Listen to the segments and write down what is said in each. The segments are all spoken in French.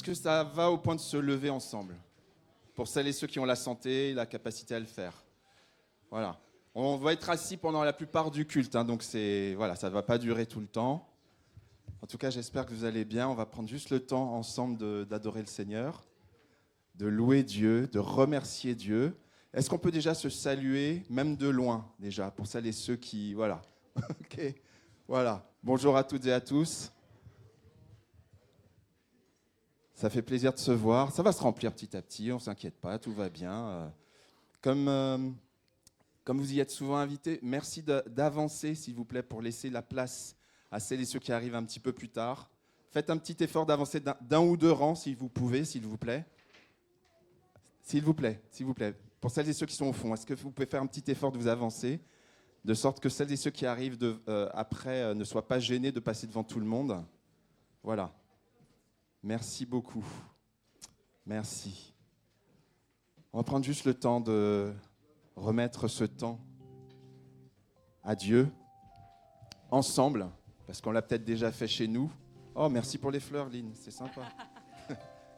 Est-ce que ça va au point de se lever ensemble? Pour celles et ceux qui ont la santé et la capacité à le faire. Voilà. On va être assis pendant la plupart du culte, hein, donc ça ne va pas durer tout le temps. En tout cas, j'espère que vous allez bien. On va prendre juste le temps ensemble d'adorer le Seigneur, de louer Dieu, de remercier Dieu. Est-ce qu'on peut déjà se saluer, même de loin, déjà, pour celles et ceux qui... Voilà. Ok. Voilà. Bonjour à toutes et à tous. Ça fait plaisir de se voir. Ça va se remplir petit à petit, on ne s'inquiète pas, tout va bien. Comme vous y êtes souvent invités, merci d'avancer, s'il vous plaît, pour laisser la place à celles et ceux qui arrivent un petit peu plus tard. Faites un petit effort d'avancer d'un ou deux rangs, si vous pouvez, s'il vous plaît. S'il vous plaît, s'il vous plaît. Pour celles et ceux qui sont au fond, est-ce que vous pouvez faire un petit effort de vous avancer, de sorte que celles et ceux qui arrivent après ne soient pas gênés de passer devant tout le monde? Voilà. Merci beaucoup. Merci. On va prendre juste le temps de remettre ce temps à Dieu, ensemble, parce qu'on l'a peut-être déjà fait chez nous. Oh, merci pour les fleurs, Lynn, c'est sympa.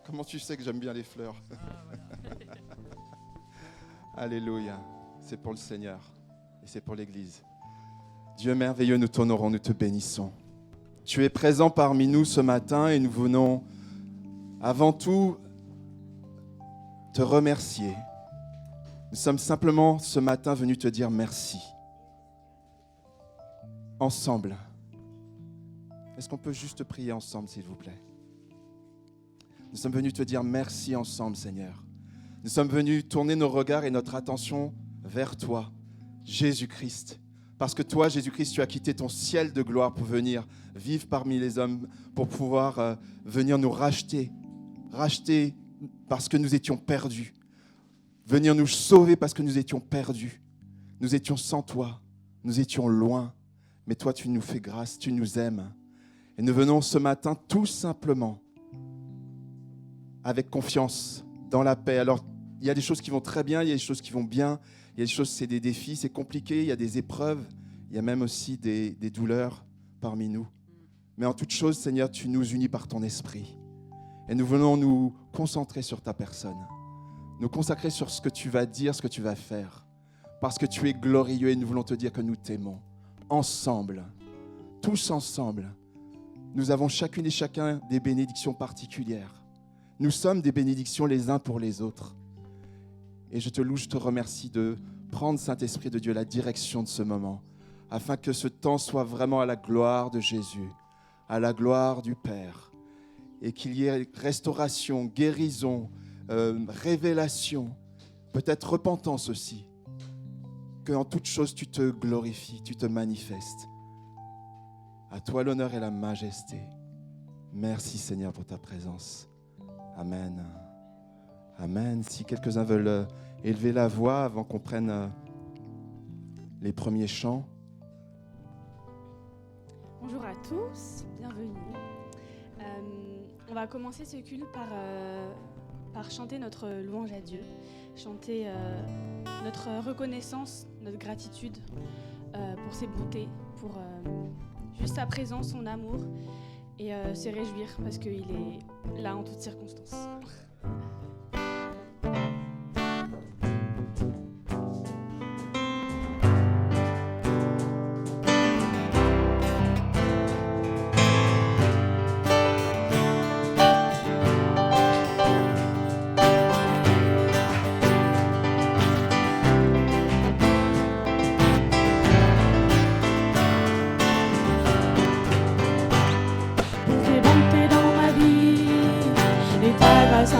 Comment tu sais que j'aime bien les fleurs? Alléluia, c'est pour le Seigneur et c'est pour l'Église. Dieu merveilleux, nous t'honorons, nous te bénissons. Tu es présent parmi nous ce matin et nous venons avant tout te remercier. Nous sommes simplement ce matin venus te dire merci. Ensemble. Est-ce qu'on peut juste prier ensemble, s'il vous plaît? Nous sommes venus te dire merci ensemble, Seigneur. Nous sommes venus tourner nos regards et notre attention vers toi, Jésus-Christ. Parce que toi, Jésus-Christ, tu as quitté ton ciel de gloire pour venir vivre parmi les hommes, pour pouvoir venir nous racheter parce que nous étions perdus. Venir nous sauver parce que nous étions perdus. Nous étions sans toi, nous étions loin. Mais toi, tu nous fais grâce, tu nous aimes. Et nous venons ce matin tout simplement avec confiance, dans la paix. Alors, il y a des choses qui vont très bien, il y a des choses qui vont bien, il y a des choses, c'est des défis, c'est compliqué, il y a des épreuves, il y a même aussi des douleurs parmi nous. Mais en toute chose, Seigneur, tu nous unis par ton esprit. Et nous venons nous concentrer sur ta personne, nous consacrer sur ce que tu vas dire, ce que tu vas faire, parce que tu es glorieux et nous voulons te dire que nous t'aimons. Ensemble, tous ensemble, nous avons chacune et chacun des bénédictions particulières. Nous sommes des bénédictions les uns pour les autres. Et je te loue, je te remercie de prendre, Saint-Esprit de Dieu, la direction de ce moment, afin que ce temps soit vraiment à la gloire de Jésus, à la gloire du Père, et qu'il y ait restauration, guérison, révélation, peut-être repentance aussi, qu'en toute chose tu te glorifies, tu te manifestes. À toi l'honneur et la majesté. Merci Seigneur pour ta présence. Amen. Amen. Si quelques-uns veulent élever la voix avant qu'on prenne les premiers chants. Bonjour à tous, bienvenue. On va commencer ce culte par chanter notre louange à Dieu, chanter notre reconnaissance, notre gratitude pour ses bontés, pour juste sa présence, son amour, et se réjouir parce qu'il est là en toutes circonstances. Grâce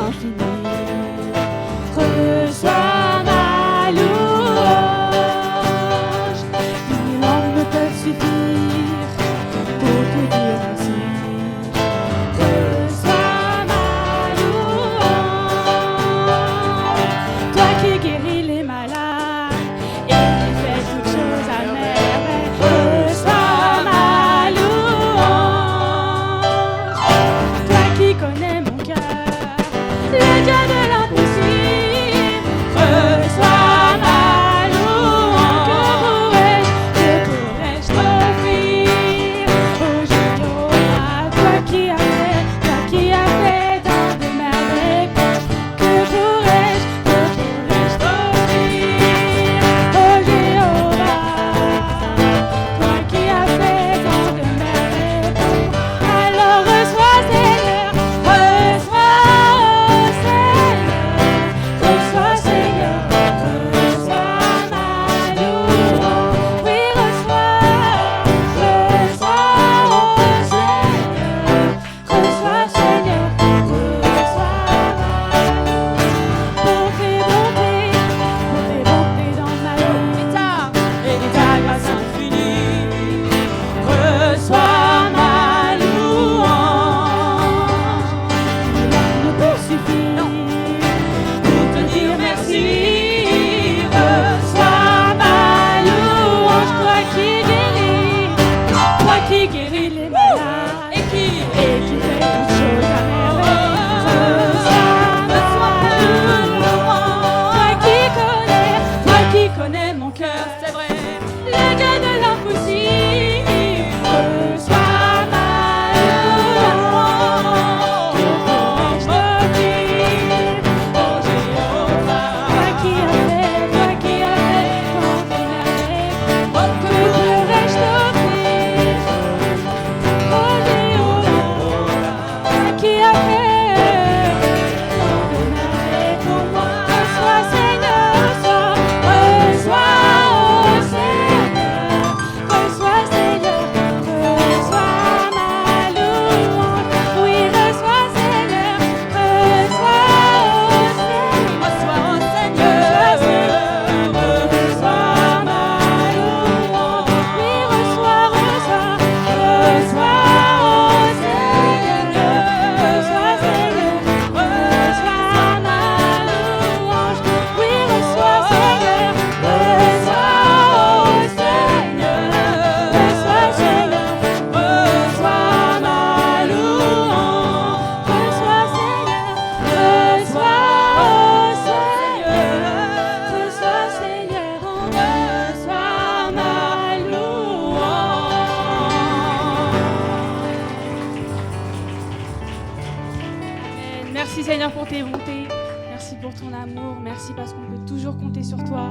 Seigneur pour tes bontés. Merci pour ton amour. Merci parce qu'on peut toujours compter sur toi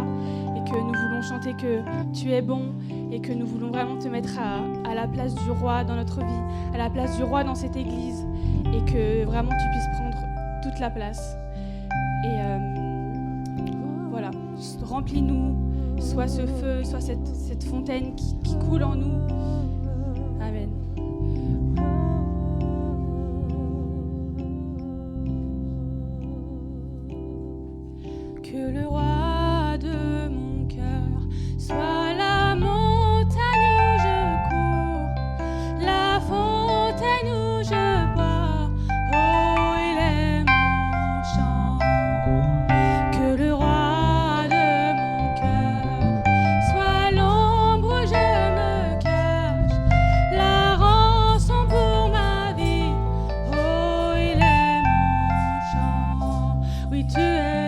et que nous voulons chanter que tu es bon et que nous voulons vraiment te mettre à la place du roi dans notre vie, à la place du roi dans cette église et que vraiment tu puisses prendre toute la place. Et voilà, remplis-nous, soit ce feu, soit cette fontaine qui coule en nous. Amen. Que le roi de mon cœur soit la montagne où je cours, la fontaine où je bois. Oh, il est mon chant. Que le roi de mon cœur soit l'ombre où je me cache, la rançon pour ma vie. Oh, il est mon chant. Oui, tu es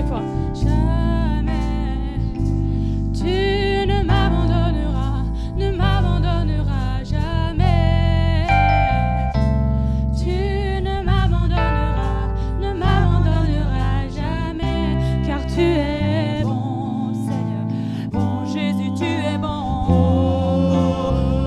dernière fois. Jamais tu ne m'abandonneras, ne m'abandonneras jamais. Tu ne m'abandonneras, ne m'abandonneras jamais, car tu es bon, Seigneur. Bon Jésus, tu es bon.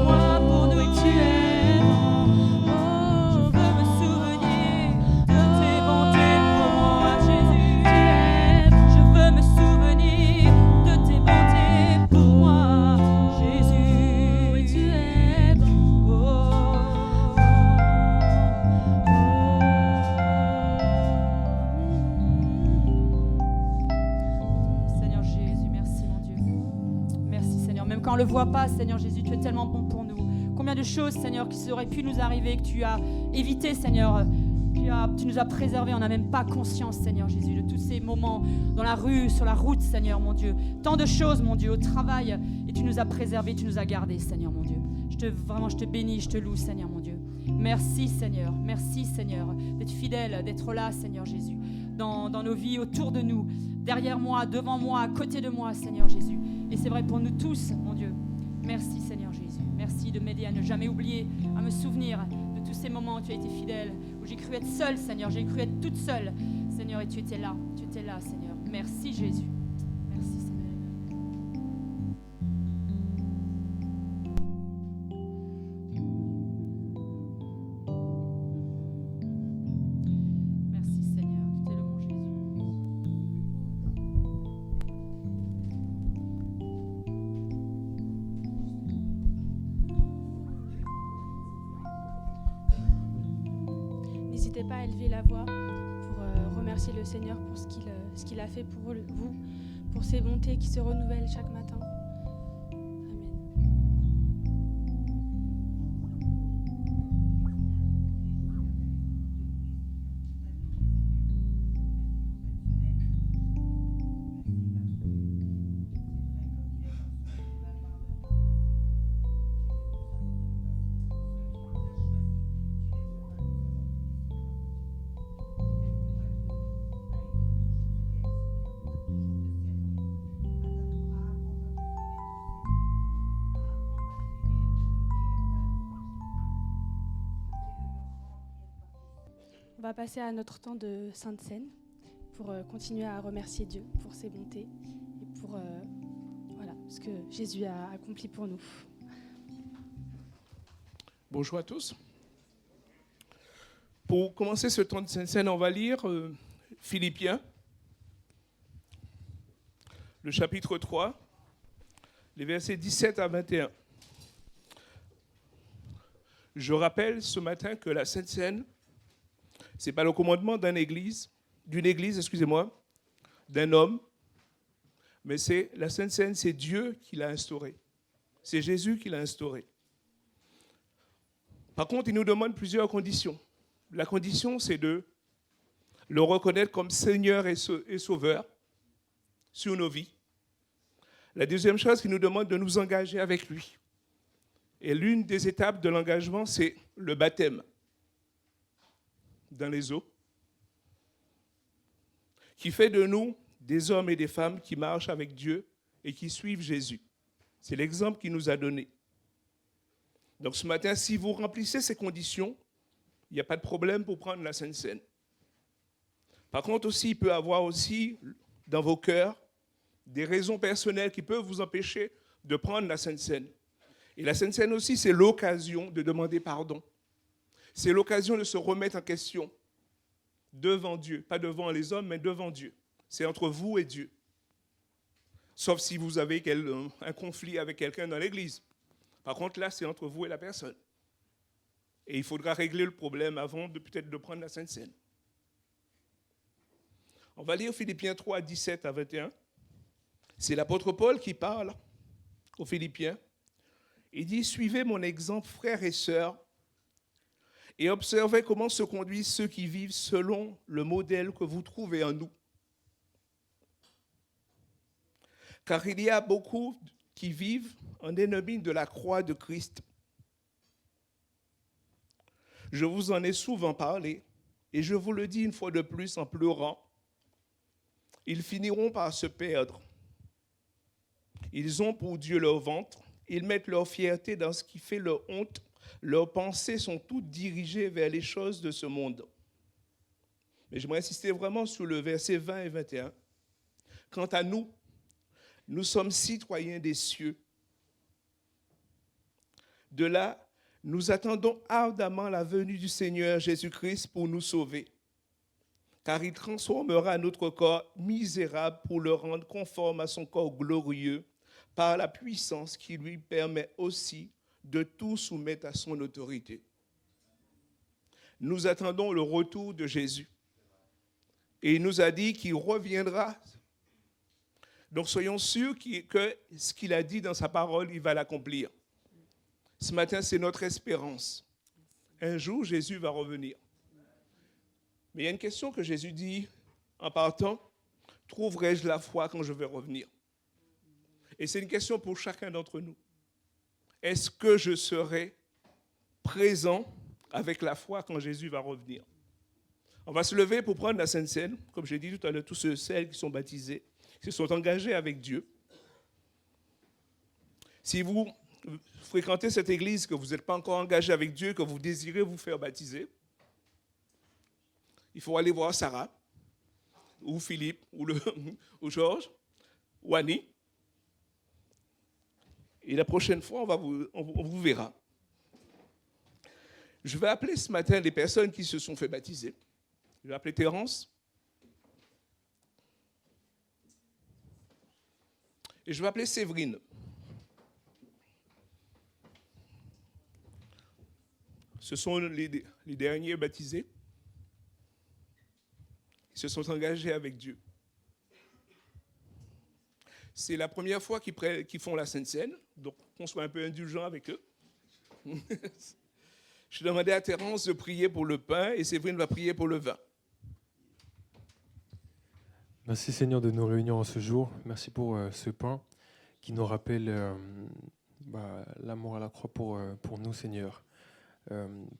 Moi pour nous, tu es bon. Oh, je veux me souvenir de tes bontés pour moi, Jésus. Tu es bon. Je veux me souvenir de tes bontés pour moi, Jésus. Tu es bon. Seigneur Jésus, merci mon Dieu. Merci Seigneur. Même quand on ne le voit pas, Seigneur Jésus, tu es tellement bon pour nous. Combien de choses, Seigneur, qui auraient pu nous arriver, que tu as évité, Seigneur. Tu nous as préservés, on n'a même pas conscience, Seigneur Jésus, de tous ces moments dans la rue, sur la route, Seigneur, mon Dieu. Tant de choses, mon Dieu, au travail, et tu nous as préservés, tu nous as gardés, Seigneur, mon Dieu. Vraiment, je te bénis, je te loue, Seigneur, mon Dieu. Merci, Seigneur, d'être fidèle, d'être là, Seigneur Jésus, dans nos vies, autour de nous, derrière moi, devant moi, à côté de moi, Seigneur Jésus. Et c'est vrai pour nous tous, mon Dieu. Merci, Seigneur Jésus. Merci de m'aider à ne jamais oublier, à me souvenir de tous ces moments où tu as été fidèle, où j'ai cru être seule, Seigneur, j'ai cru être toute seule, Seigneur, et tu étais là, Seigneur. Merci, Jésus. Merci, Seigneur. Merci, Seigneur. Tu es le bon Jésus. N'hésitez pas à élever la voix pour remercier le Seigneur pour ce qu'il a fait pour vous, pour ses bontés qui se renouvellent chaque matin. Amen. On va passer à notre temps de Sainte Seine pour continuer à remercier Dieu pour ses bontés et pour ce que Jésus a accompli pour nous. Bonjour à tous. Pour commencer ce temps de Sainte Seine, on va lire Philippiens, le chapitre 3, les versets 17 à 21. Je rappelle ce matin que la Sainte Seine, ce n'est pas le commandement d'une église, d'un homme, mais c'est la Sainte Seine, c'est Dieu qui l'a instaurée. C'est Jésus qui l'a instaurée. Par contre, il nous demande plusieurs conditions. La condition, c'est de le reconnaître comme Seigneur et Sauveur sur nos vies. La deuxième chose, qu'il nous demande de nous engager avec lui. Et l'une des étapes de l'engagement, c'est le baptême dans les eaux, qui fait de nous des hommes et des femmes qui marchent avec Dieu et qui suivent Jésus. C'est l'exemple qu'il nous a donné. Donc ce matin, si vous remplissez ces conditions, il n'y a pas de problème pour prendre la Sainte Seine. Par contre aussi, il peut y avoir aussi dans vos cœurs des raisons personnelles qui peuvent vous empêcher de prendre la Sainte Seine. Et la Sainte Seine aussi, c'est l'occasion de demander pardon. C'est l'occasion de se remettre en question devant Dieu. Pas devant les hommes, mais devant Dieu. C'est entre vous et Dieu. Sauf si vous avez un conflit avec quelqu'un dans l'église. Par contre, là, c'est entre vous et la personne. Et il faudra régler le problème avant peut-être de prendre la Sainte Seine. On va lire Philippiens 3, 17 à 21. C'est l'apôtre Paul qui parle aux Philippiens. Il dit « Suivez mon exemple, frères et sœurs, et observez comment se conduisent ceux qui vivent selon le modèle que vous trouvez en nous. Car il y a beaucoup qui vivent en ennemis de la croix de Christ. Je vous en ai souvent parlé, et je vous le dis une fois de plus en pleurant. ils finiront par se perdre. Ils ont pour Dieu leur ventre, ils mettent leur fierté dans ce qui fait leur honte, leurs pensées sont toutes dirigées vers les choses de ce monde. Mais j'aimerais insister vraiment sur le verset 20 et 21. Quant à nous, nous sommes citoyens des cieux. De là, nous attendons ardemment la venue du Seigneur Jésus-Christ pour nous sauver. Car il transformera notre corps misérable pour le rendre conforme à son corps glorieux par la puissance qui lui permet aussi de tout soumettre à son autorité. Nous attendons le retour de Jésus. Et il nous a dit qu'il reviendra. Donc soyons sûrs que ce qu'il a dit dans sa parole, il va l'accomplir. Ce matin, c'est notre espérance. Un jour, Jésus va revenir. Mais il y a une question que Jésus dit en partant, trouverai-je la foi quand je vais revenir? Et c'est une question pour chacun d'entre nous. Est-ce que je serai présent avec la foi quand Jésus va revenir? On va se lever pour prendre la Sainte Seine. Comme j'ai dit tout à l'heure, tous ceux et celles qui sont baptisés, qui se sont engagés avec Dieu. Si vous fréquentez cette église, que vous n'êtes pas encore engagé avec Dieu, que vous désirez vous faire baptiser, il faut aller voir Sarah, ou Philippe, ou Georges, ou Annie. Et la prochaine fois, on vous verra. Je vais appeler ce matin les personnes qui se sont fait baptiser. Je vais appeler Thérence. Et je vais appeler Séverine. Ce sont les derniers baptisés. Ils se sont engagés avec Dieu. C'est la première fois qu'ils font la Sainte Seine, donc qu'on soit un peu indulgent avec eux. Je demandais à Thérence de prier pour le pain et Séverine va prier pour le vin. Merci Seigneur de nous réunir en ce jour. Merci pour ce pain qui nous rappelle l'amour à la croix pour nous, Seigneur.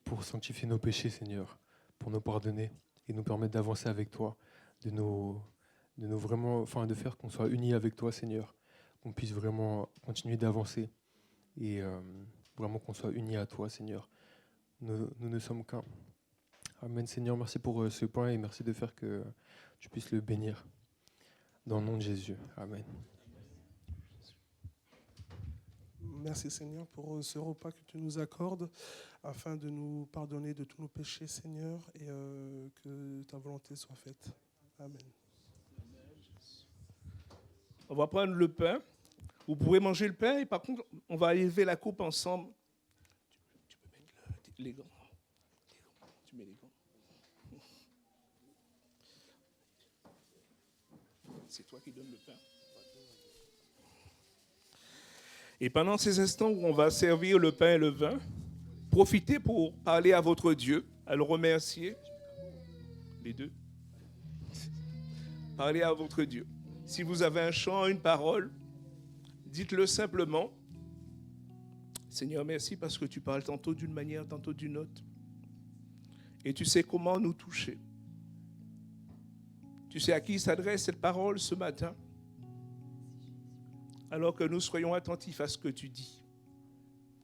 Pour sanctifier nos péchés, Seigneur, pour nous pardonner et nous permettre d'avancer avec toi, de faire qu'on soit unis avec toi, Seigneur, qu'on puisse vraiment continuer d'avancer et vraiment qu'on soit unis à toi, Seigneur. Nous ne sommes qu'un. Amen, Seigneur, merci pour ce pain et merci de faire que tu puisses le bénir. Dans le nom de Jésus. Amen. Merci Seigneur pour ce repas que tu nous accordes afin de nous pardonner de tous nos péchés, Seigneur, et que ta volonté soit faite. Amen. On va prendre le pain. Vous pouvez manger le pain et par contre, on va élever la coupe ensemble. Tu peux mettre les gants. Tu mets les gants. C'est toi qui donnes le pain. Et pendant ces instants où on va servir le pain et le vin, profitez pour parler à votre Dieu, à le remercier. Les deux. Parlez à votre Dieu. Si vous avez un chant, une parole, dites-le simplement. Seigneur, merci parce que tu parles tantôt d'une manière, tantôt d'une autre. Et tu sais comment nous toucher. Tu sais à qui s'adresse cette parole ce matin. Alors que nous soyons attentifs à ce que tu dis.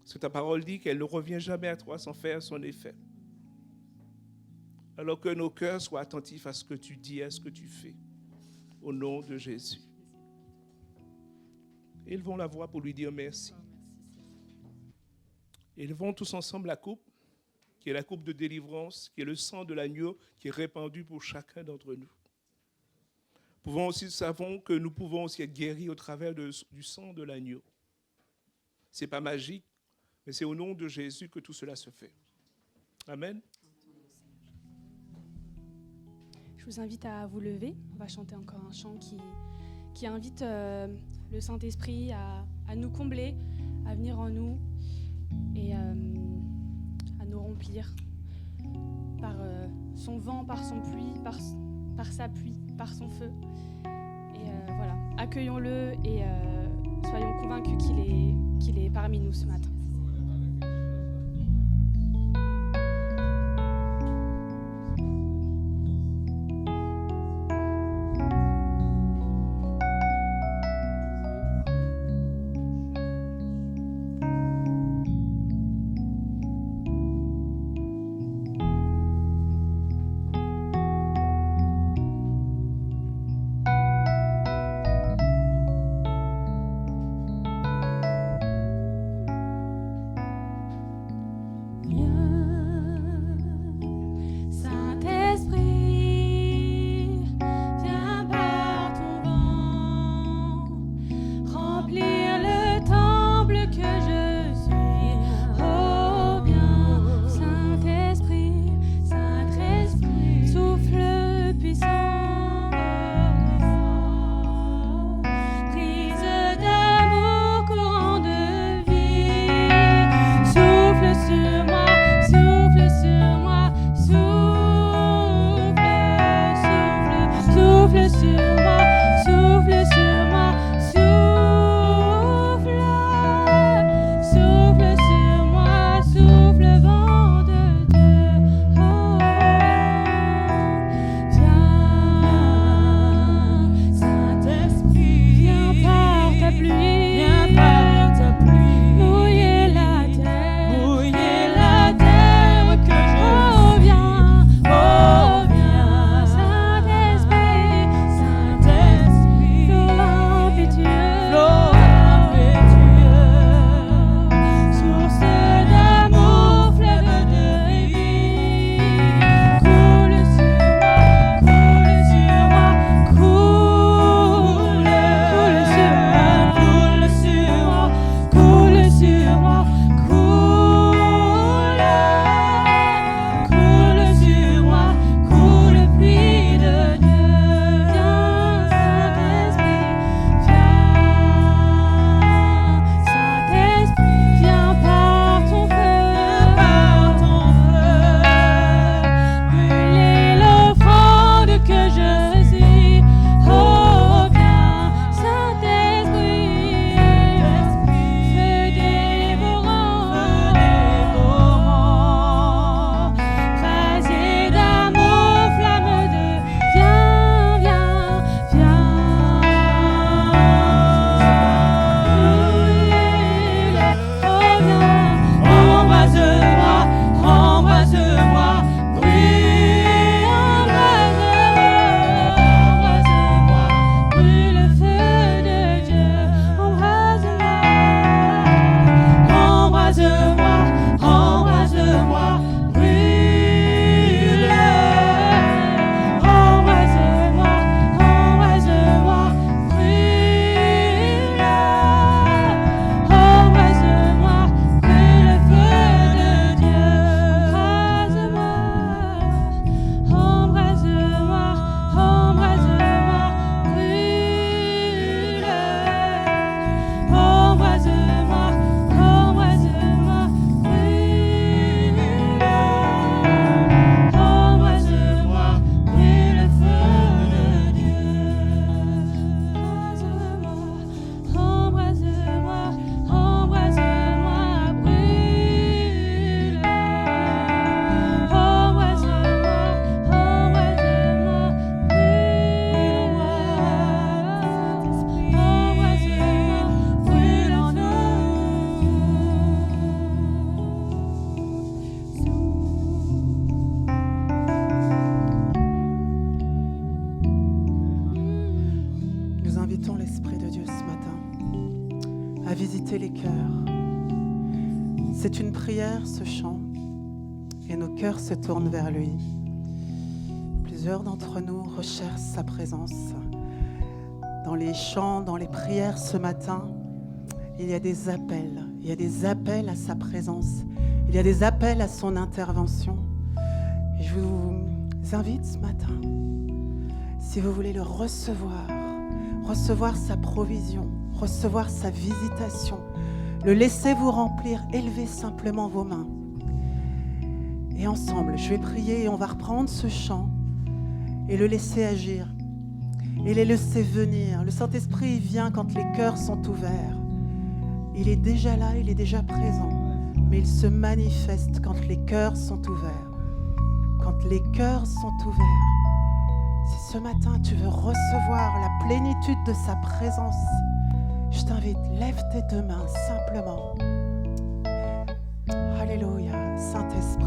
Parce que ta parole dit qu'elle ne revient jamais à toi sans faire son effet. Alors que nos cœurs soient attentifs à ce que tu dis, à ce que tu fais. Au nom de Jésus. Élevons la voix pour lui dire merci. Élevons tous ensemble la coupe, qui est la coupe de délivrance, qui est le sang de l'agneau qui est répandu pour chacun d'entre nous. Savons que nous pouvons aussi être guéris au travers du sang de l'agneau. Ce n'est pas magique, mais c'est au nom de Jésus que tout cela se fait. Amen. Je vous invite à vous lever. On va chanter encore un chant qui invite le Saint-Esprit à nous combler, à venir en nous et à nous remplir par son vent, par son pluie, par sa pluie, par son feu. Et voilà, accueillons-le et soyons convaincus qu'il est parmi nous ce matin. visiter les cœurs. C'est une prière, ce chant, et nos cœurs se tournent vers lui. Plusieurs d'entre nous recherchent sa présence. Dans les chants, dans les prières ce matin, il y a des appels. Il y a des appels à sa présence. Il y a des appels à son intervention. Et je vous invite ce matin, si vous voulez le recevoir, recevoir sa provision, recevoir sa visitation, le laisser vous remplir, élevez simplement vos mains. Et ensemble, je vais prier et on va reprendre ce chant et le laisser agir. Et les laisser venir. Le Saint-Esprit vient quand les cœurs sont ouverts. Il est déjà là, il est déjà présent. Mais il se manifeste quand les cœurs sont ouverts. Quand les cœurs sont ouverts. Si ce matin tu veux recevoir la plénitude de sa présence, je t'invite, lève tes deux mains simplement. Alléluia, Saint-Esprit.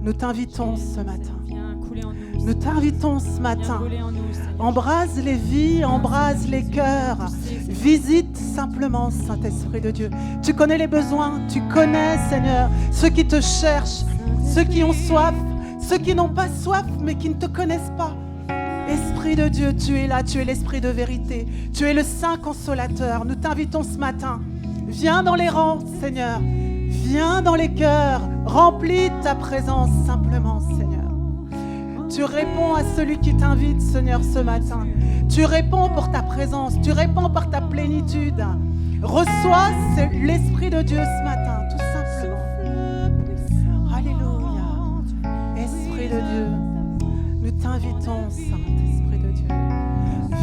Nous t'invitons ce matin. Viens couler en nous. Nous t'invitons ce Viens matin. voler en nous, Seigneur. Embrase les vies, embrase les cœurs. Visite simplement, Saint-Esprit de Dieu. Tu connais les besoins, tu connais, Seigneur, ceux qui te cherchent, ceux qui ont soif, ceux qui n'ont pas soif, mais qui ne te connaissent pas. Esprit de Dieu, tu es là, tu es l'Esprit de vérité. Tu es le Saint Consolateur. Nous t'invitons ce matin. Viens dans les rangs, Seigneur. Viens dans les cœurs. Remplis ta présence simplement, Seigneur. Tu réponds à celui qui t'invite, Seigneur, ce matin. Tu réponds pour ta présence. Tu réponds par ta plénitude. Reçois l'Esprit de Dieu ce matin, tout simplement. Alléluia. Esprit de Dieu, nous t'invitons, Saint-Esprit de Dieu.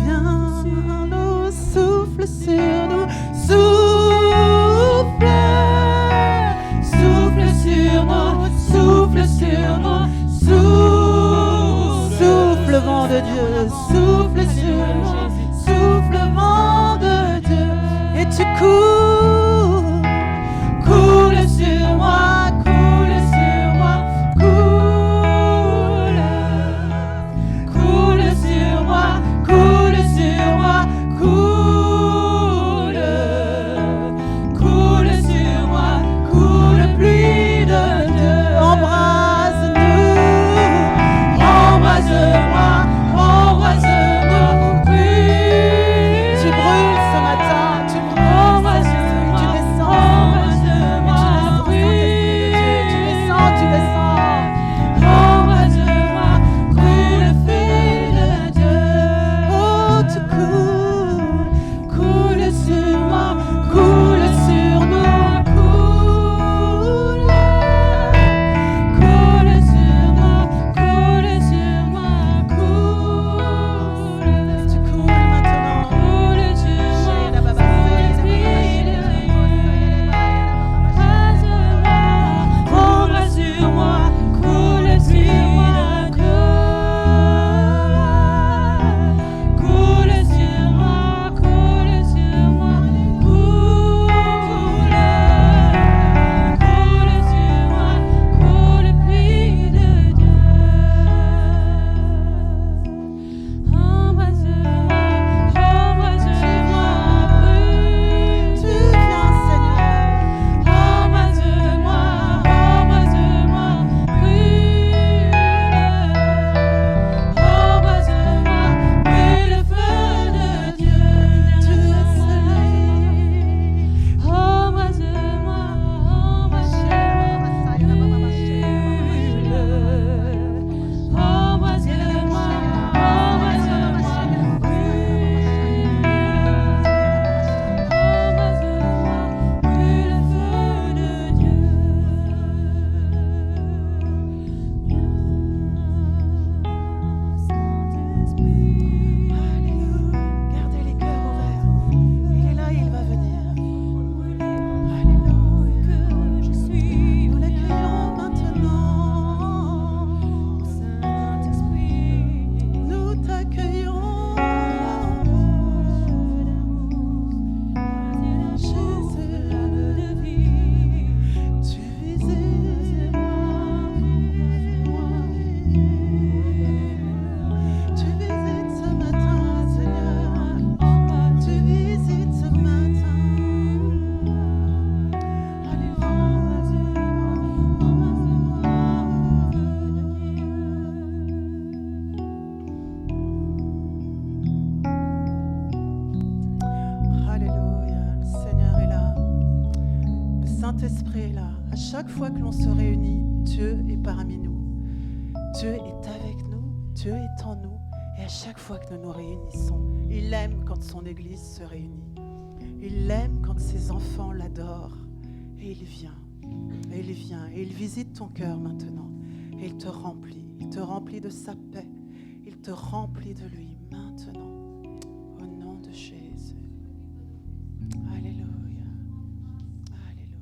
Viens, nous souffle sur nous, souffle, souffle sur nous, souffle sur nous, souffle, vent de Dieu, souffle sur nous, souffle, vent de Dieu, et tu coules, coule sur moi, coule sur moi, coule, coule sur moi, coule sur moi, coule, coule sur moi, coule, pluie de Dieu, embrase-nous, embrase-moi, embrase-moi, pluie. Tu brûles ce matin, tu brûles, chaque fois que l'on se réunit, Dieu est parmi nous. Dieu est avec nous, Dieu est en nous. Et à chaque fois que nous nous réunissons, il aime quand son Église se réunit. Il aime quand ses enfants l'adorent. Et il vient, et il vient, et il visite ton cœur maintenant. Et il te remplit de sa paix. Il te remplit de lui maintenant. Au nom de Jésus. Alléluia. Alléluia.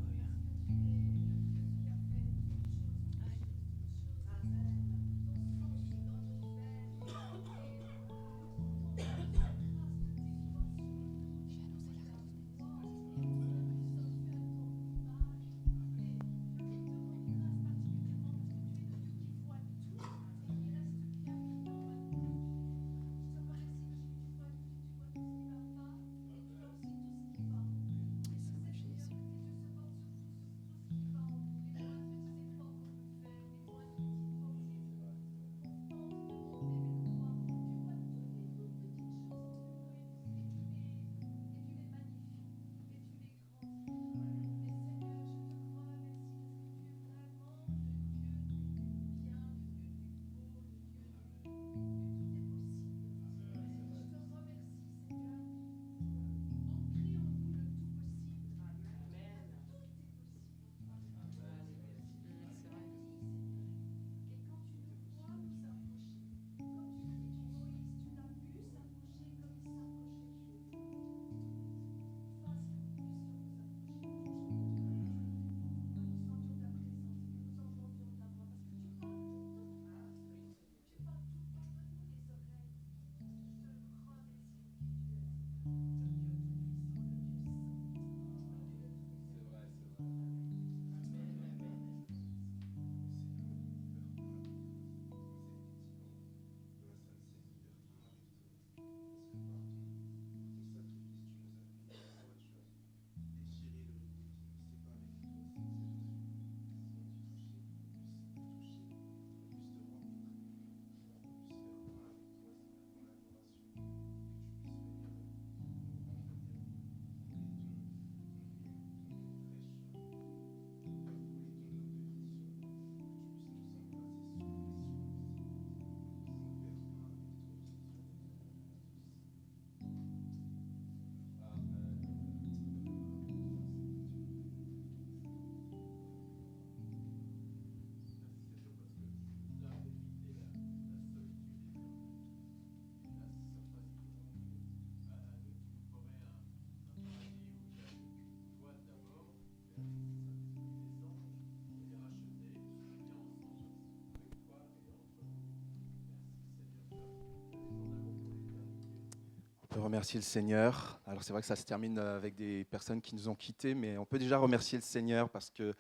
On peut remercier le Seigneur. Alors c'est vrai que ça se termine avec des personnes qui nous ont quittés, mais on peut déjà remercier le Seigneur parce que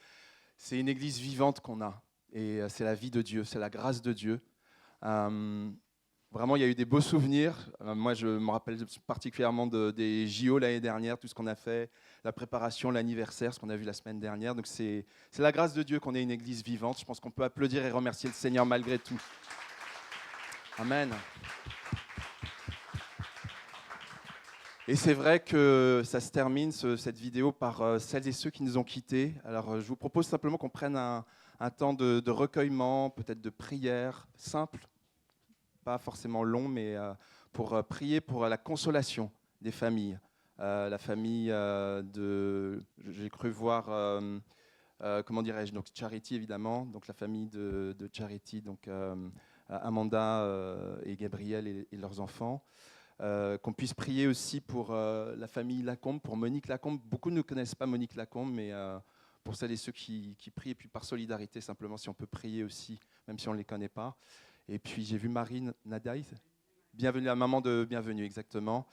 c'est une église vivante qu'on a. Et c'est la vie de Dieu, c'est la grâce de Dieu. Vraiment, il y a eu des beaux souvenirs. Moi, je me rappelle particulièrement des JO l'année dernière, tout ce qu'on a fait, la préparation, l'anniversaire, ce qu'on a vu la semaine dernière. Donc c'est la grâce de Dieu qu'on ait une église vivante. Je pense qu'on peut applaudir et remercier le Seigneur malgré tout. Amen. Et c'est vrai que ça se termine, cette vidéo, par celles et ceux qui nous ont quittés. Alors, je vous propose simplement qu'on prenne un temps de recueillement, peut-être de prière, simple, pas forcément long, mais pour prier pour la consolation des familles. La famille j'ai cru voir, comment dirais-je, donc Charity évidemment, donc la famille de Charity, donc Amanda et Gabriel et leurs enfants. Qu'on puisse prier aussi pour la famille Lacombe, pour Monique Lacombe. Beaucoup ne connaissent pas Monique Lacombe, mais pour celles et ceux qui prient, et puis par solidarité, simplement, si on peut prier aussi, même si on ne les connaît pas. Et puis, j'ai vu Marine Nadaï, bienvenue, la maman de Bienvenue, exactement.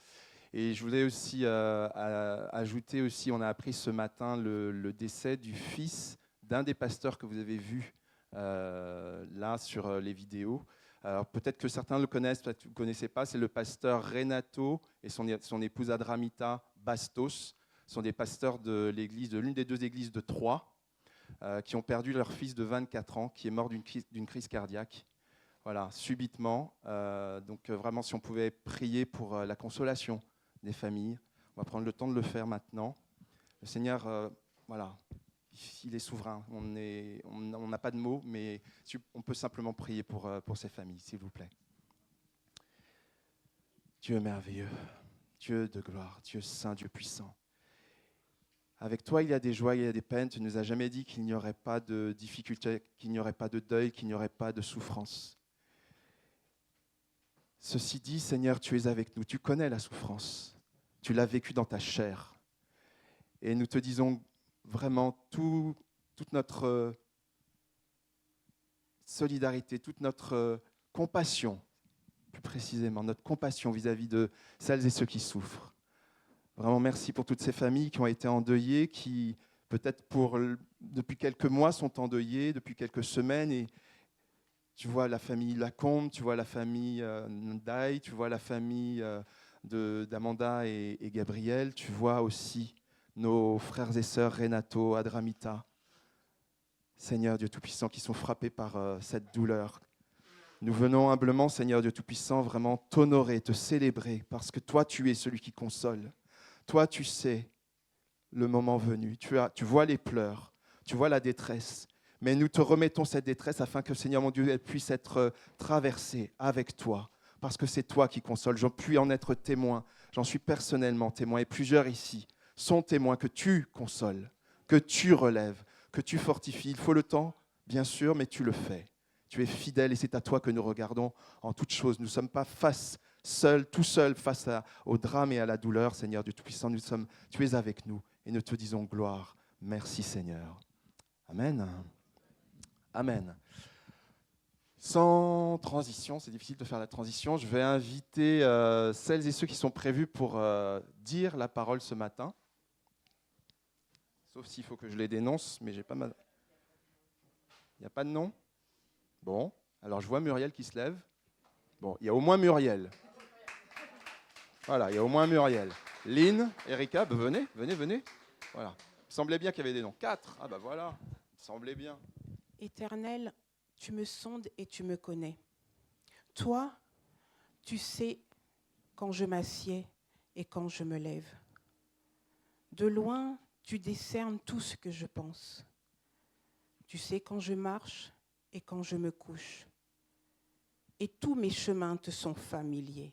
Et je voulais aussi ajouter aussi, on a appris ce matin le décès du fils d'un des pasteurs que vous avez vu là sur les vidéos. Alors peut-être que certains le connaissent, peut-être que vous ne connaissez pas, c'est le pasteur Renato et son épouse Adramita Bastos. Ce sont des pasteurs de l'une des deux églises de Troyes, qui ont perdu leur fils de 24 ans, qui est mort d'une crise cardiaque, voilà, subitement. Donc vraiment, si on pouvait prier pour la consolation des familles, on va prendre le temps de le faire maintenant. Le Seigneur, voilà, il est souverain. On n'a pas de mots, mais on peut simplement prier pour ces familles, s'il vous plaît. Dieu merveilleux, Dieu de gloire, Dieu saint, Dieu puissant. Avec toi, il y a des joies, il y a des peines. Tu ne nous as jamais dit qu'il n'y aurait pas de difficultés, qu'il n'y aurait pas de deuil, qu'il n'y aurait pas de souffrance. Ceci dit, Seigneur, tu es avec nous. Tu connais la souffrance. Tu l'as vécue dans ta chair. Et nous te disons vraiment toute notre solidarité, toute notre compassion, plus précisément, notre compassion vis-à-vis de celles et ceux qui souffrent. Vraiment, merci pour toutes ces familles qui ont été endeuillées, qui peut-être depuis quelques mois sont endeuillées, depuis quelques semaines. Et tu vois la famille Lacombe, tu vois la famille Ndaï, tu vois la famille d'Amanda et Gabriel, tu vois aussi nos frères et sœurs Renato, Adramita. Seigneur Dieu Tout-Puissant, qui sont frappés par cette douleur. Nous venons humblement, Seigneur Dieu Tout-Puissant, vraiment t'honorer, te célébrer, parce que toi, tu es celui qui console. Toi, tu sais le moment venu. Tu vois les pleurs, tu vois la détresse. Mais nous te remettons cette détresse afin que, Seigneur mon Dieu, elle puisse être traversée avec toi. Parce que c'est toi qui consoles. J'en puis en être témoin. J'en suis personnellement témoin. Et plusieurs ici sont témoins que tu consoles, que tu relèves, que tu fortifies. Il faut le temps, bien sûr, mais tu le fais. Tu es fidèle et c'est à toi que nous regardons en toutes choses. Nous ne sommes pas tout seuls face au drame et à la douleur, Seigneur Dieu Tout-Puissant. Tu es avec nous et nous te disons gloire. Merci, Seigneur. Amen. Amen. Sans transition, c'est difficile de faire la transition, je vais inviter celles et ceux qui sont prévus pour dire la parole ce matin. Sauf s'il faut que je les dénonce, mais j'ai pas mal. Il n'y a pas de nom ? Bon, alors je vois Muriel qui se lève. Bon, il y a au moins Muriel. Voilà, il y a au moins Muriel. Lynn, Erika, venez. Voilà. Il semblait bien qu'il y avait des noms. 4, ah bah voilà, il semblait bien. Éternel, tu me sondes et tu me connais. Toi, tu sais quand je m'assieds et quand je me lève. De loin, tu décernes tout ce que je pense. Tu sais quand je marche et quand je me couche. Et tous mes chemins te sont familiers.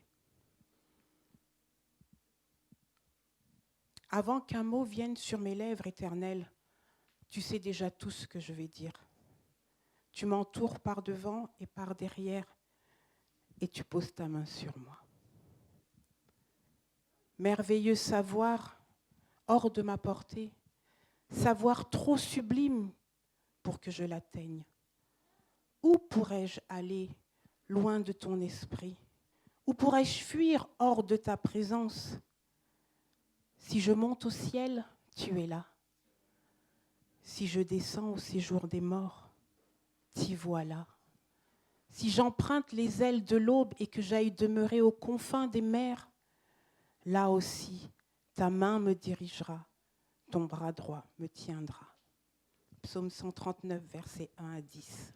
Avant qu'un mot vienne sur mes lèvres, Éternel, tu sais déjà tout ce que je vais dire. Tu m'entoures par devant et par derrière et tu poses ta main sur moi. Merveilleux savoir hors de ma portée, savoir trop sublime pour que je l'atteigne. Où pourrais-je aller loin de ton esprit? Où pourrais-je fuir hors de ta présence? Si je monte au ciel, tu es là. Si je descends au séjour des morts, t'y voilà. Si j'emprunte les ailes de l'aube et que j'aille demeurer aux confins des mers, là aussi, ta main me dirigera, ton bras droit me tiendra. Psaume 139, versets 1 à 10.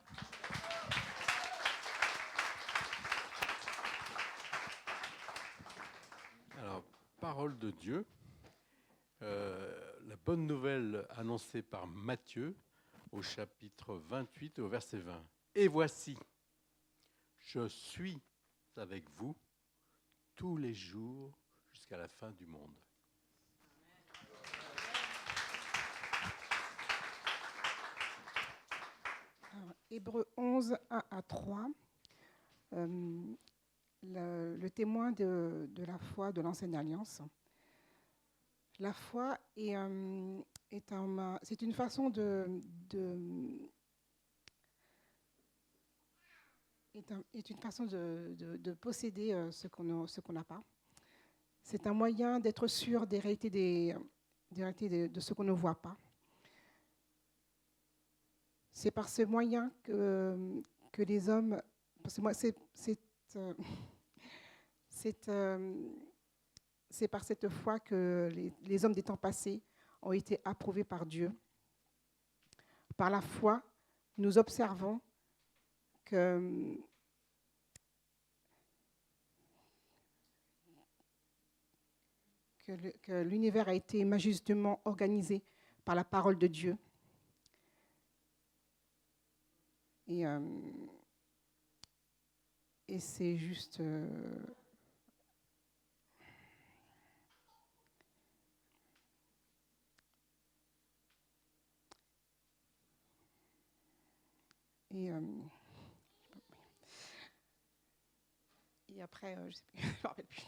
Alors, parole de Dieu, la bonne nouvelle annoncée par Matthieu au chapitre 28 au verset 20. Et voici, je suis avec vous tous les jours jusqu'à la fin du monde. Alors, Hébreux 11, 1 à 3. Le témoin de la foi de l'Ancienne Alliance. La foi est une façon de posséder ce qu'on n'a pas. C'est un moyen d'être sûr des réalités, de ce qu'on ne voit pas. C'est par ce moyen que les hommes... C'est par cette foi que les hommes des temps passés ont été approuvés par Dieu. Par la foi, nous observons que l'univers a été majestueusement organisé par la parole de Dieu Et, euh, et c'est juste... Et après, je sais plus, je me rappelle plus.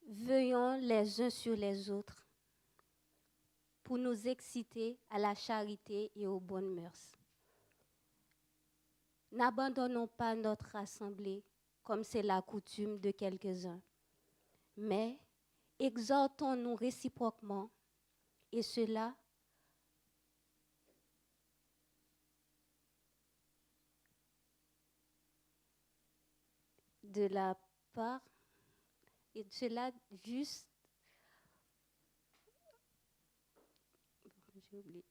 Veillons les uns sur les autres pour nous exciter à la charité et aux bonnes mœurs. N'abandonnons pas notre assemblée comme c'est la coutume de quelques-uns, mais exhortons-nous réciproquement, et cela de la part, et cela juste, j'ai oublié.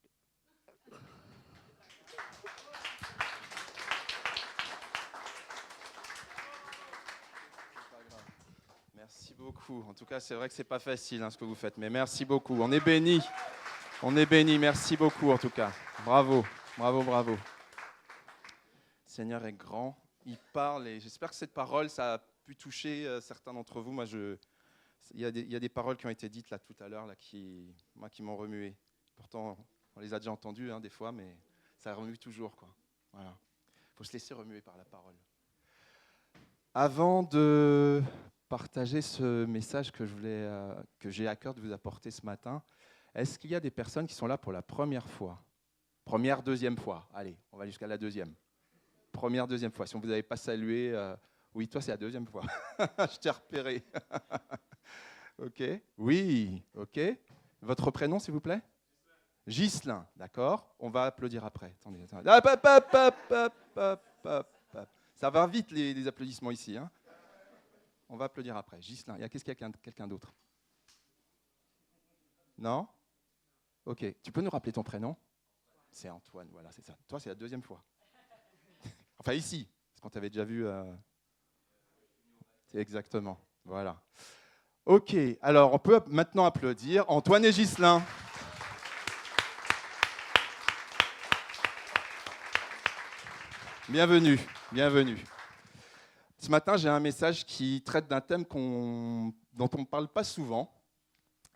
Merci beaucoup. En tout cas, c'est vrai que c'est pas facile ce que vous faites, mais merci beaucoup. On est bénis. On est bénis. Merci beaucoup en tout cas. Bravo, bravo, bravo. Le Seigneur est grand. Il parle et j'espère que cette parole, ça a pu toucher certains d'entre vous. Moi, il y a des paroles qui ont été dites là tout à l'heure là, qui m'ont remué. Pourtant, on les a déjà entendues des fois, mais ça remue toujours, quoi. Voilà. Il faut se laisser remuer par la parole. Avant de partager ce message que j'ai à cœur de vous apporter ce matin, est-ce qu'il y a des personnes qui sont là pour la première fois? Première, deuxième fois. Allez, on va jusqu'à la deuxième. Première, deuxième fois. Si on ne vous avait pas salué, oui, toi, c'est la deuxième fois. Je t'ai repéré. OK. Oui, OK. Votre prénom, s'il vous plaît? Ghislain, d'accord. On va applaudir après. Attendez. Ça va vite, les applaudissements ici. On va applaudir après. Ghislain, qu'est-ce qu'il y a quelqu'un d'autre? Non? OK. Tu peux nous rappeler ton prénom? C'est Antoine, voilà, c'est ça. Toi, c'est la deuxième fois. Enfin, ici, parce qu'on t'avait déjà vu. C'est exactement, voilà. OK, alors on peut maintenant applaudir Antoine et Ghislain. Bienvenue, bienvenue. Ce matin, j'ai un message qui traite d'un thème dont on ne parle pas souvent.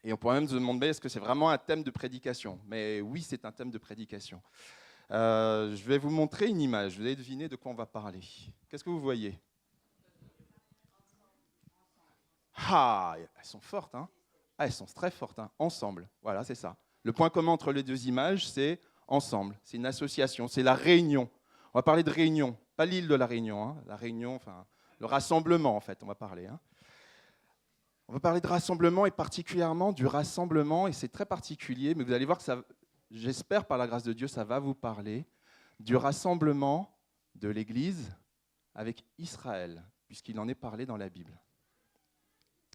Et on pourrait même se demander, est-ce que c'est vraiment un thème de prédication? Mais oui, c'est un thème de prédication. Je vais vous montrer une image. Vous allez deviner de quoi on va parler. Qu'est-ce que vous voyez? Ah, elles sont fortes, hein? Ah, elles sont très fortes, hein? Ensemble. Voilà, c'est ça. Le point commun entre les deux images, c'est ensemble. C'est une association, c'est la réunion. On va parler de réunion, pas l'île de la Réunion, hein? La réunion, enfin, le rassemblement, en fait, on va parler. Hein? On va parler de rassemblement et particulièrement du rassemblement, et c'est très particulier, mais vous allez voir que ça, j'espère par la grâce de Dieu, ça va vous parler du rassemblement de l'Église avec Israël, puisqu'il en est parlé dans la Bible.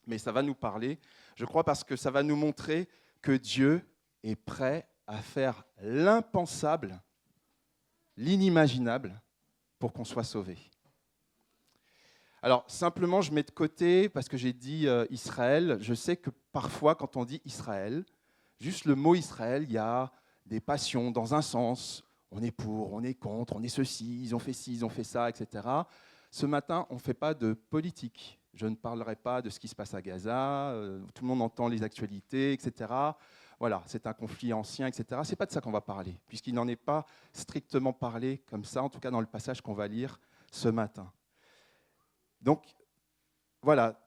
Mais ça va nous parler, je crois, parce que ça va nous montrer que Dieu est prêt à faire l'impensable, l'inimaginable, pour qu'on soit sauvé. Alors, simplement, je mets de côté, parce que j'ai dit Israël, je sais que parfois, quand on dit Israël, juste le mot Israël, il y a des passions dans un sens. On est pour, on est contre, on est ceci, ils ont fait ci, ils ont fait ça, etc. Ce matin, on ne fait pas de politique. Je ne parlerai pas de ce qui se passe à Gaza, tout le monde entend les actualités, etc. Voilà, c'est un conflit ancien, etc. Ce n'est pas de ça qu'on va parler, puisqu'il n'en est pas strictement parlé comme ça, en tout cas dans le passage qu'on va lire ce matin. Donc, voilà,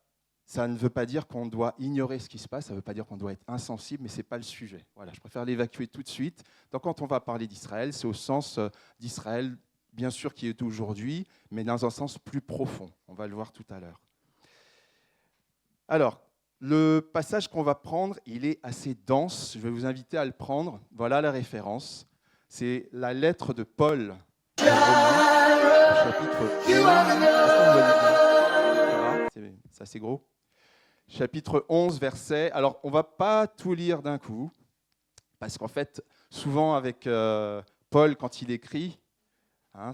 ça ne veut pas dire qu'on doit ignorer ce qui se passe, ça ne veut pas dire qu'on doit être insensible, mais ce n'est pas le sujet. Voilà, je préfère l'évacuer tout de suite. Donc, quand on va parler d'Israël, c'est au sens d'Israël, bien sûr, qui est aujourd'hui, mais dans un sens plus profond. On va le voir tout à l'heure. Alors, le passage qu'on va prendre, il est assez dense. Je vais vous inviter à le prendre. Voilà la référence. C'est la lettre de Paul aux Romains, chapitre 11. C'est assez gros. Chapitre 11, verset. Alors, on ne va pas tout lire d'un coup, parce qu'en fait, souvent avec Paul, quand il écrit,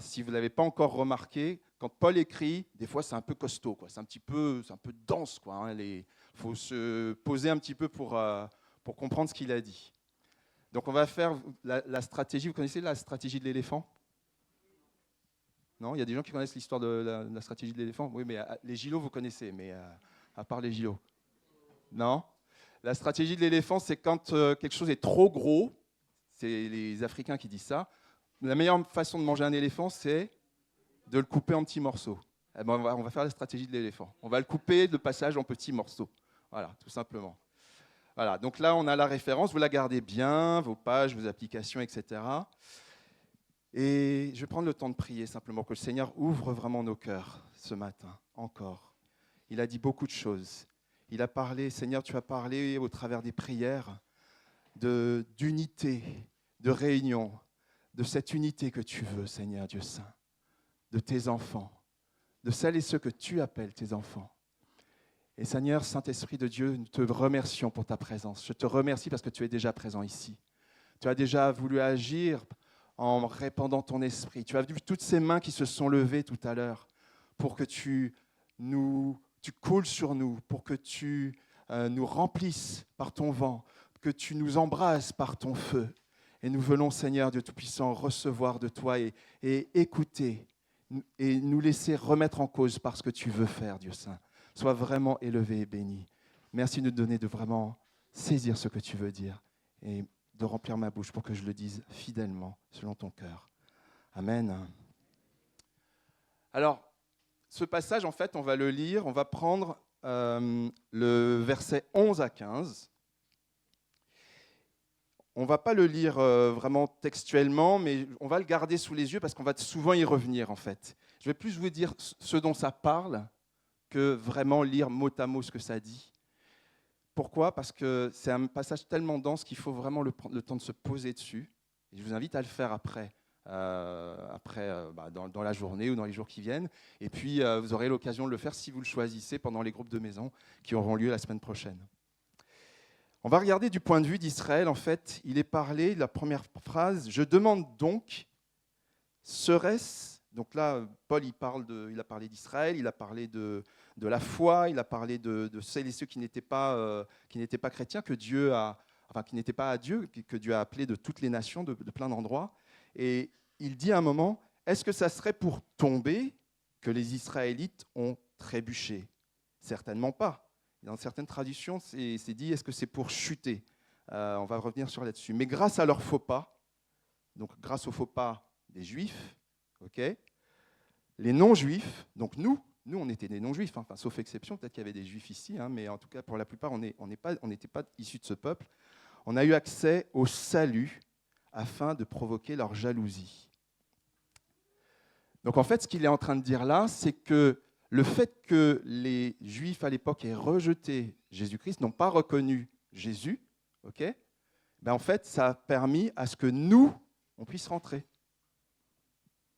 si vous ne l'avez pas encore remarqué, quand Paul écrit, des fois c'est un peu costaud, quoi. C'est un peu dense, quoi. Hein. Faut se poser un petit peu pour comprendre ce qu'il a dit. Donc on va faire la stratégie. Vous connaissez la stratégie de l'éléphant? Non, il y a des gens qui connaissent l'histoire de la stratégie de l'éléphant. Oui, mais les gilots, vous connaissez, mais à part les gilots. Non? La stratégie de l'éléphant, c'est quand quelque chose est trop gros, c'est les Africains qui disent ça, la meilleure façon de manger un éléphant, c'est de le couper en petits morceaux. Eh ben, on va faire la stratégie de l'éléphant. On va le couper de passage en petits morceaux. Voilà, tout simplement. Voilà, donc là, on a la référence. Vous la gardez bien, vos pages, vos applications, etc. Et je vais prendre le temps de prier simplement, que le Seigneur ouvre vraiment nos cœurs ce matin, encore. Il a dit beaucoup de choses. Il a parlé, Seigneur, tu as parlé au travers des prières d'unité, de réunion, de cette unité que tu veux, Seigneur Dieu Saint, de tes enfants, de celles et ceux que tu appelles tes enfants. Et Seigneur, Saint-Esprit de Dieu, nous te remercions pour ta présence. Je te remercie parce que tu es déjà présent ici. Tu as déjà voulu agir en répandant ton esprit. Tu as vu toutes ces mains qui se sont levées tout à l'heure pour que tu coules sur nous, pour que tu nous remplisses par ton vent, que tu nous embrases par ton feu. Et nous voulons, Seigneur Dieu Tout-Puissant, recevoir de toi et écouter et nous laisser remettre en cause par ce que tu veux faire, Dieu Saint. Sois vraiment élevé et béni. Merci de nous donner de vraiment saisir ce que tu veux dire et de remplir ma bouche pour que je le dise fidèlement, selon ton cœur. Amen. Alors, ce passage, en fait, on va le lire. On va prendre le verset 11 à 15. On ne va pas le lire vraiment textuellement, mais on va le garder sous les yeux parce qu'on va souvent y revenir, en fait. Je vais plus vous dire ce dont ça parle que vraiment lire mot à mot ce que ça dit. Pourquoi ? Parce que c'est un passage tellement dense qu'il faut vraiment prendre le temps de se poser dessus. Et je vous invite à le faire après dans la journée ou dans les jours qui viennent. Et puis, vous aurez l'occasion de le faire si vous le choisissez pendant les groupes de maison qui auront lieu la semaine prochaine. On va regarder du point de vue d'Israël. En fait, il est parlé, la première phrase, « Je demande donc, serait-ce » Donc là, Paul, il a parlé d'Israël, il a parlé de la foi, il a parlé de celles et ceux qui n'étaient pas chrétiens, qui n'étaient pas à Dieu, que Dieu a appelés de toutes les nations, de plein d'endroits. Et il dit à un moment, est-ce que ça serait pour tomber que les Israélites ont trébuché ? Certainement pas. Dans certaines traditions, c'est dit, est-ce que c'est pour chuter ? On va revenir sur là-dessus. Mais grâce à leurs faux pas, donc grâce aux faux pas des Juifs, okay, les non-Juifs, donc nous on était des non-Juifs, enfin, sauf exception, peut-être qu'il y avait des Juifs ici, mais en tout cas pour la plupart, on n'était pas issus de ce peuple. On a eu accès au salut afin de provoquer leur jalousie. Donc en fait, ce qu'il est en train de dire là, c'est que le fait que les Juifs à l'époque aient rejeté Jésus-Christ, n'ont pas reconnu Jésus, en fait, ça a permis à ce que nous, on puisse rentrer.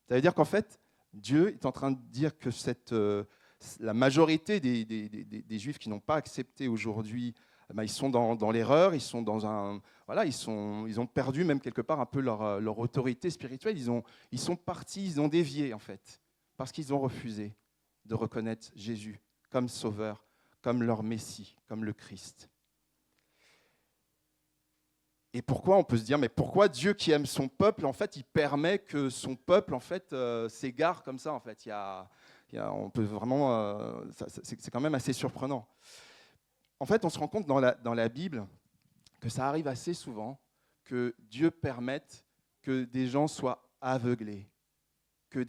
Ça veut dire qu'en fait, Dieu est en train de dire que la majorité des Juifs qui n'ont pas accepté aujourd'hui, ils sont dans l'erreur, ils sont ils ont perdu même quelque part un peu leur autorité spirituelle. Ils sont partis, ils ont dévié en fait, parce qu'ils ont refusé de reconnaître Jésus comme sauveur, comme leur Messie, comme le Christ. Et pourquoi on peut se dire, mais pourquoi Dieu qui aime son peuple, en fait, il permet que son peuple, en fait, s'égare comme ça, en fait. On peut vraiment, c'est quand même assez surprenant. En fait, on se rend compte dans la Bible que ça arrive assez souvent que Dieu permette que des gens soient aveuglés, que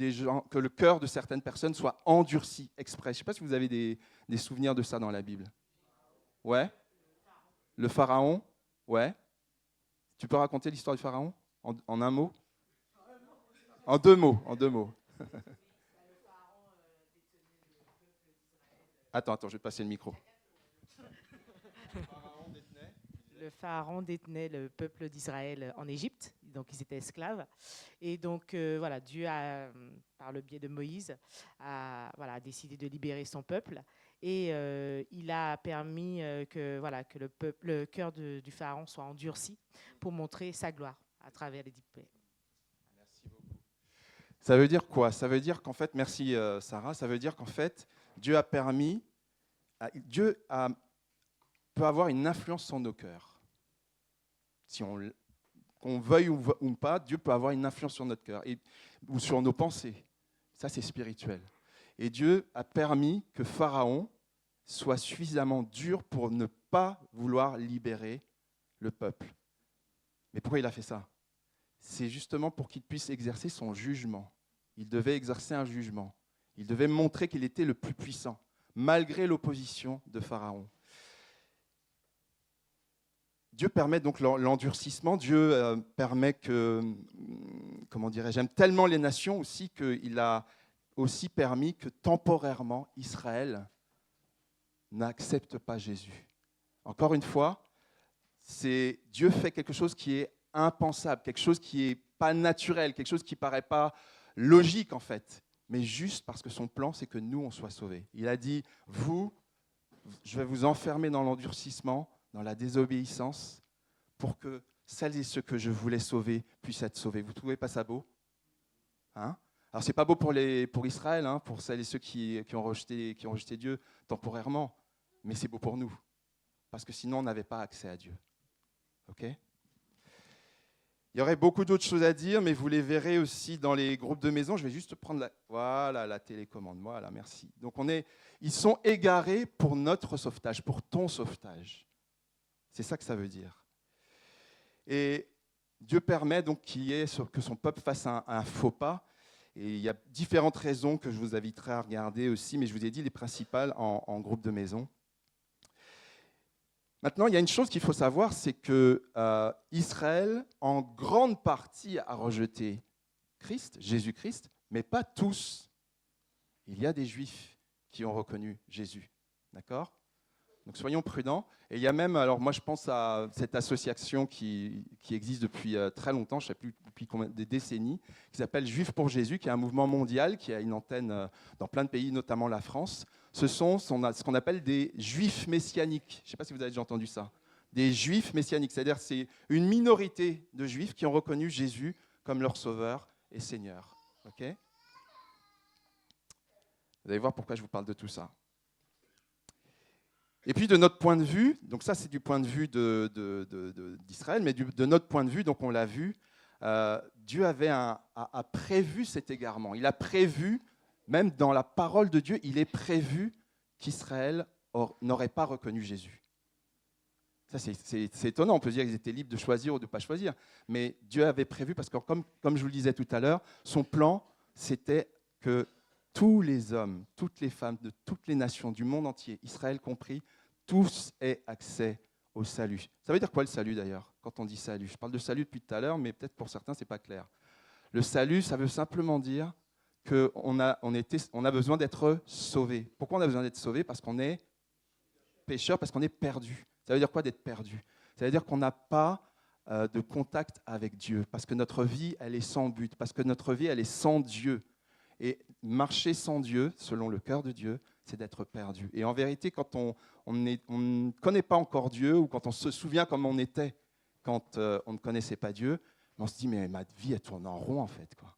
le cœur de certaines personnes soit endurci exprès. Je ne sais pas si vous avez des souvenirs de ça dans la Bible. Ouais. Le Pharaon. Ouais. Tu peux raconter l'histoire du Pharaon en un mot ? En deux mots. Attends, je vais te passer le micro. Le Pharaon détenait le peuple d'Israël en Égypte, donc ils étaient esclaves. Et donc Dieu a, par le biais de Moïse, a décidé de libérer son peuple. Et il a permis que le cœur du Pharaon soit endurci pour montrer sa gloire à travers les 10 plaies. Merci beaucoup. Ça veut dire quoi? Ça veut dire qu'en fait, merci Sarah, ça veut dire qu'en fait, Dieu peut avoir une influence sur nos cœurs. Si qu'on veuille ou pas, Dieu peut avoir une influence sur notre cœur ou sur nos pensées. Ça, c'est spirituel. Et Dieu a permis que Pharaon soit suffisamment dur pour ne pas vouloir libérer le peuple. Mais pourquoi il a fait ça? C'est justement pour qu'il puisse exercer son jugement. Il devait exercer un jugement. Il devait montrer qu'il était le plus puissant, malgré l'opposition de Pharaon. Dieu permet donc l'endurcissement. Dieu permet que, comment dirais-je, j'aime tellement les nations aussi qu'il a aussi permis que temporairement Israël n'accepte pas Jésus. Encore une fois, Dieu fait quelque chose qui est impensable, quelque chose qui n'est pas naturel, quelque chose qui ne paraît pas logique en fait, mais juste parce que son plan, c'est que nous, on soit sauvés. Il a dit, je vais vous enfermer dans l'endurcissement, dans la désobéissance, pour que celles et ceux que je voulais sauver puissent être sauvés. Vous ne trouvez pas ça beau? Alors, ce n'est pas beau pour Israël, pour celles et ceux qui ont rejeté Dieu temporairement, mais c'est beau pour nous, parce que sinon, on n'avait pas accès à Dieu. OK ? Il y aurait beaucoup d'autres choses à dire, mais vous les verrez aussi dans les groupes de maison. Je vais juste prendre la télécommande. Voilà, merci. Donc, ils sont égarés pour notre sauvetage, pour ton sauvetage. C'est ça que ça veut dire. Et Dieu permet donc que son peuple fasse un faux pas. Et il y a différentes raisons que je vous inviterai à regarder aussi, mais je vous ai dit les principales en groupe de maison. Maintenant, il y a une chose qu'il faut savoir, c'est que Israël, en grande partie, a rejeté Jésus-Christ, mais pas tous. Il y a des Juifs qui ont reconnu Jésus. D'accord ? Donc soyons prudents. Et il y a même, alors moi je pense à cette association qui existe depuis très longtemps, je ne sais plus depuis combien des décennies, qui s'appelle Juifs pour Jésus, qui est un mouvement mondial, qui a une antenne dans plein de pays, notamment la France. Ce sont ce qu'on appelle des Juifs messianiques. Je ne sais pas si vous avez déjà entendu ça. Des Juifs messianiques, c'est-à-dire c'est une minorité de Juifs qui ont reconnu Jésus comme leur sauveur et Seigneur. Ok ? Vous allez voir pourquoi je vous parle de tout ça. Et puis de notre point de vue, donc ça c'est du point de vue d'Israël, mais de notre point de vue, donc on l'a vu, Dieu a prévu cet égarement. Il a prévu, même dans la parole de Dieu, il est prévu qu'Israël n'aurait pas reconnu Jésus. Ça c'est étonnant, on peut dire qu'ils étaient libres de choisir ou de ne pas choisir, mais Dieu avait prévu, parce que comme je vous le disais tout à l'heure, son plan c'était que tous les hommes, toutes les femmes de toutes les nations du monde entier, Israël compris, tous aient accès au salut. Ça veut dire quoi le salut d'ailleurs, quand on dit salut? Je parle de salut depuis tout à l'heure, mais peut-être pour certains, ce n'est pas clair. Le salut, ça veut simplement dire qu'on a besoin d'être sauvé. Pourquoi on a besoin d'être sauvé? Parce qu'on est pécheur, parce qu'on est perdu. Ça veut dire quoi d'être perdu? Ça veut dire qu'on n'a pas de contact avec Dieu, parce que notre vie, elle est sans but, parce que notre vie, elle est sans Dieu. Et marcher sans Dieu, selon le cœur de Dieu, c'est d'être perdu. Et en vérité, quand on ne connaît pas encore Dieu, ou quand on se souvient comme on était quand on ne connaissait pas Dieu, on se dit, mais ma vie, elle tourne en rond, en fait, quoi.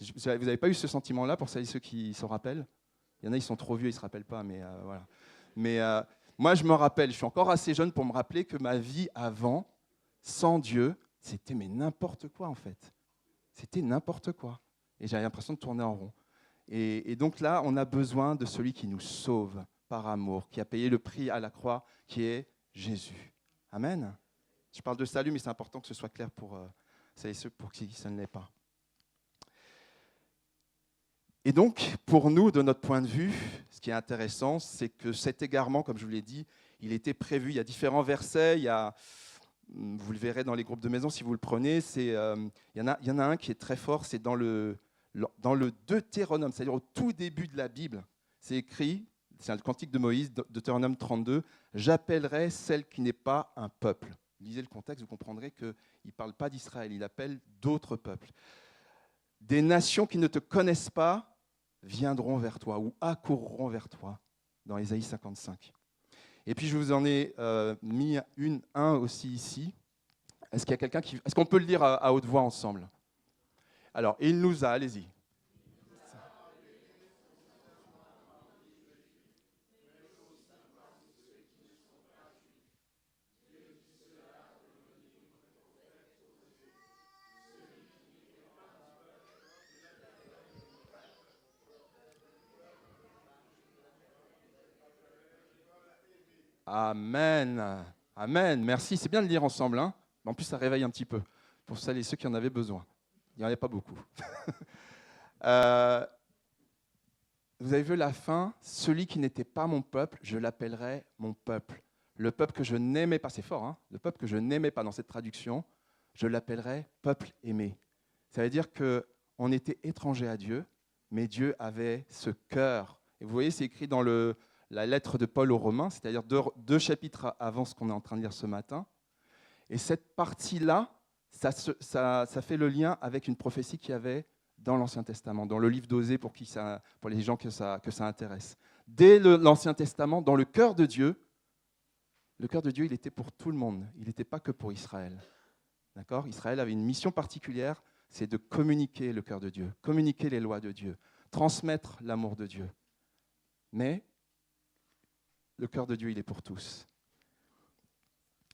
Vous n'avez pas eu ce sentiment-là, pour celles et ceux qui s'en rappellent? Il y en a, ils sont trop vieux, ils ne se rappellent pas, mais voilà. Mais moi, je me rappelle, je suis encore assez jeune pour me rappeler que ma vie avant, sans Dieu, c'était mais n'importe quoi, en fait. C'était n'importe quoi. Et j'avais l'impression de tourner en rond. Et donc là, on a besoin de celui qui nous sauve par amour, qui a payé le prix à la croix, qui est Jésus. Amen. Je parle de salut, mais c'est important que ce soit clair pour celles et ceux pour qui ça ne l'est pas. Et donc, pour nous, de notre point de vue, ce qui est intéressant, c'est que cet égarement, comme je vous l'ai dit, il était prévu. Il y a différents versets, vous le verrez dans les groupes de maison si vous le prenez. Il y en a un qui est très fort, c'est dans le Deutéronome, c'est-à-dire au tout début de la Bible. C'est écrit, c'est le cantique de Moïse, Deutéronome 32, « J'appellerai celle qui n'est pas un peuple ». Lisez le contexte, vous comprendrez qu'il ne parle pas d'Israël, il appelle d'autres peuples. « Des nations qui ne te connaissent pas viendront vers toi ou accourront vers toi » dans Ésaïe 55. Et puis je vous en ai mis un aussi ici. Est-ce qu'il y a quelqu'un qui... Est-ce qu'on peut le lire à haute voix ensemble? Alors, il nous a, allez-y. Amen. Amen. Merci. C'est bien de le lire ensemble. Hein. En plus, ça réveille un petit peu. Pour celles et ceux qui en avaient besoin. Il n'y en avait pas beaucoup. Vous avez vu la fin. Celui qui n'était pas mon peuple, je l'appellerai mon peuple. Le peuple que je n'aimais pas, c'est fort, hein, le peuple que je n'aimais pas dans cette traduction, je l'appellerai peuple aimé. Ça veut dire qu'on était étranger à Dieu, mais Dieu avait ce cœur. Et vous voyez, c'est écrit dans la lettre de Paul aux Romains, c'est-à-dire deux chapitres avant ce qu'on est en train de lire ce matin. Et cette partie-là, ça fait le lien avec une prophétie qu'il y avait dans l'Ancien Testament, dans le livre d'Osée pour les gens que ça intéresse. Dès l'Ancien Testament, dans le cœur de Dieu, il était pour tout le monde. Il n'était pas que pour Israël. D'accord ? Israël avait une mission particulière, c'est de communiquer le cœur de Dieu, communiquer les lois de Dieu, transmettre l'amour de Dieu. Mais le cœur de Dieu, il est pour tous.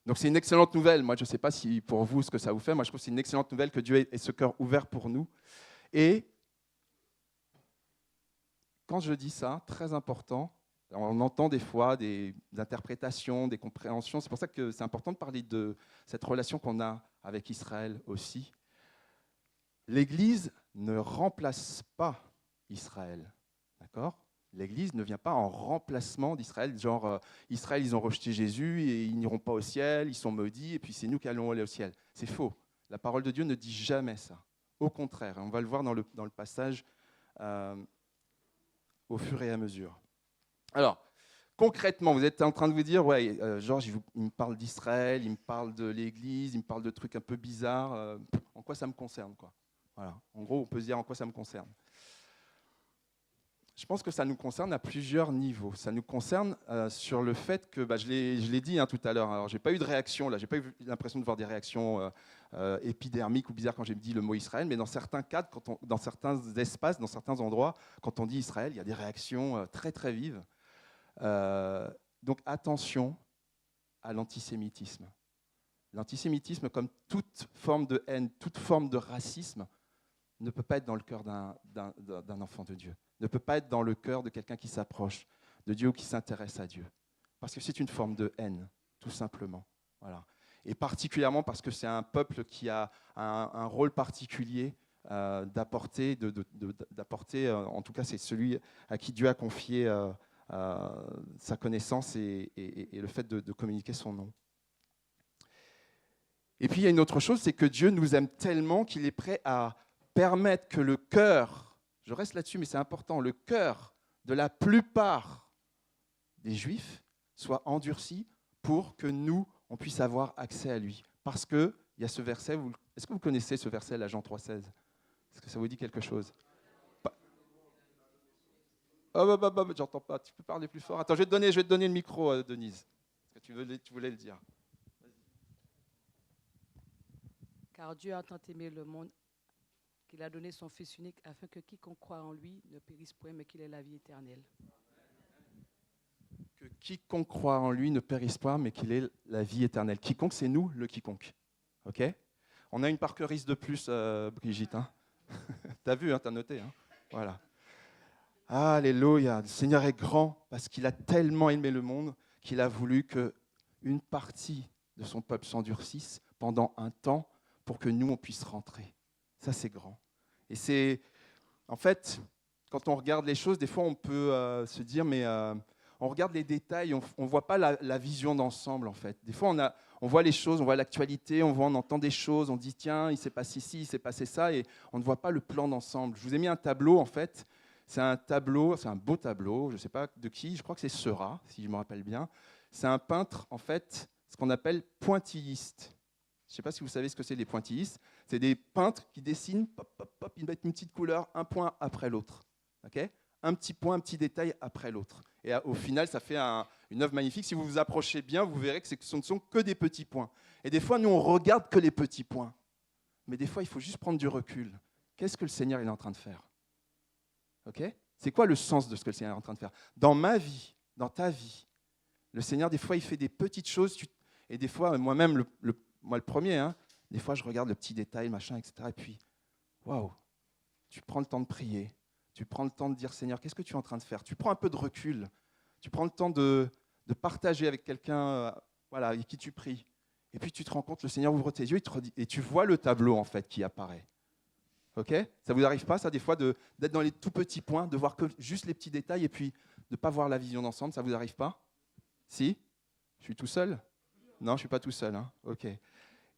Donc c'est une excellente nouvelle. Moi, je ne sais pas si pour vous, ce que ça vous fait. Moi, je trouve que c'est une excellente nouvelle que Dieu ait ce cœur ouvert pour nous. Et quand je dis ça, très important, on entend des fois des interprétations, des compréhensions. C'est pour ça que c'est important de parler de cette relation qu'on a avec Israël aussi. L'Église ne remplace pas Israël. D'accord ? L'Église ne vient pas en remplacement d'Israël, genre Israël, ils ont rejeté Jésus et ils n'iront pas au ciel, ils sont maudits, et puis c'est nous qui allons aller au ciel. C'est faux. La parole de Dieu ne dit jamais ça. Au contraire, on va le voir dans le passage au fur et à mesure. Alors, concrètement, vous êtes en train de vous dire, ouais, Georges, il me parle d'Israël, il me parle de l'Église, il me parle de trucs un peu bizarres. En quoi ça me concerne, quoi ? Voilà. En gros, on peut se dire en quoi ça me concerne. Je pense que ça nous concerne à plusieurs niveaux. Ça nous concerne sur le fait que, je l'ai dit tout à l'heure, alors je n'ai pas eu de réaction, là, je n'ai pas eu l'impression de voir des réactions épidermiques ou bizarres quand j'ai dit le mot Israël, mais dans certains cadres, dans certains espaces, dans certains endroits, quand on dit Israël, il y a des réactions très très vives. Donc attention à l'antisémitisme. L'antisémitisme, comme toute forme de haine, toute forme de racisme, ne peut pas être dans le cœur d'un enfant de Dieu, ne peut pas être dans le cœur de quelqu'un qui s'approche de Dieu ou qui s'intéresse à Dieu. Parce que c'est une forme de haine, tout simplement. Voilà. Et particulièrement parce que c'est un peuple qui a un rôle particulier d'apporter, en tout cas c'est celui à qui Dieu a confié sa connaissance et le fait de communiquer son nom. Et puis il y a une autre chose, c'est que Dieu nous aime tellement qu'il est prêt à permettre que le cœur, je reste là-dessus mais c'est important, le cœur de la plupart des Juifs soit endurci pour que nous, on puisse avoir accès à lui. Parce qu'il y a ce verset, est-ce que vous connaissez ce verset, là, Jean 3,16 ? Est-ce que ça vous dit quelque chose ? J'entends pas, tu peux parler plus fort. Attends, je vais te donner le micro, Denise. Parce que tu voulais le dire. Car Dieu a tant aimé le monde qu'il a donné son Fils unique afin que quiconque croit en lui ne périsse point, mais qu'il ait la vie éternelle. Que quiconque croit en lui ne périsse pas, mais qu'il ait la vie éternelle. Quiconque, c'est nous, le quiconque. Ok ? On a une parkeriste de plus, Brigitte. Hein. T'as vu, hein, t'as noté. Hein. Voilà. Alléluia. Le Seigneur est grand parce qu'il a tellement aimé le monde qu'il a voulu qu'une partie de son peuple s'endurcisse pendant un temps pour que nous, on puisse rentrer. Ça, c'est grand. Et c'est, en fait, quand on regarde les choses, des fois, on peut se dire, mais on regarde les détails, on ne voit pas la vision d'ensemble, en fait. Des fois, on voit les choses, on voit l'actualité, on entend des choses, on dit, tiens, il s'est passé ci, il s'est passé ça, et on ne voit pas le plan d'ensemble. Je vous ai mis un tableau, en fait. C'est un beau tableau, je ne sais pas de qui, je crois que c'est Seurat, si je me rappelle bien. C'est un peintre, en fait, ce qu'on appelle pointilliste. Je ne sais pas si vous savez ce que c'est les pointillistes. C'est des peintres qui dessinent, ils mettent une petite couleur, un point après l'autre. Okay ? Un petit point, un petit détail après l'autre. Et au final, ça fait une œuvre magnifique. Si vous vous approchez bien, vous verrez que ce ne sont que des petits points. Et des fois, nous, on regarde que les petits points. Mais des fois, il faut juste prendre du recul qu'est-ce que le Seigneur est en train de faire? Ok? C'est quoi le sens de ce que le Seigneur est en train de faire? Dans ma vie, dans ta vie, le Seigneur, des fois, il fait des petites choses, et des fois, moi-même, moi le premier, hein, des fois, je regarde le petit détail, machin, etc. Et puis, waouh, tu prends le temps de prier, tu prends le temps de dire, Seigneur, qu'est-ce que tu es en train de faire? Tu prends un peu de recul, tu prends le temps de partager avec quelqu'un voilà, avec qui tu pries. Et puis, tu te rends compte, le Seigneur ouvre tes yeux et tu vois le tableau, en fait, qui apparaît. Ok? Ça vous arrive pas, ça, des fois, d'être dans les tout petits points, de voir que juste les petits détails et puis de ne pas voir la vision d'ensemble? Ça vous arrive pas? Si? Je suis tout seul? Non, je ne suis pas tout seul. Hein? Ok.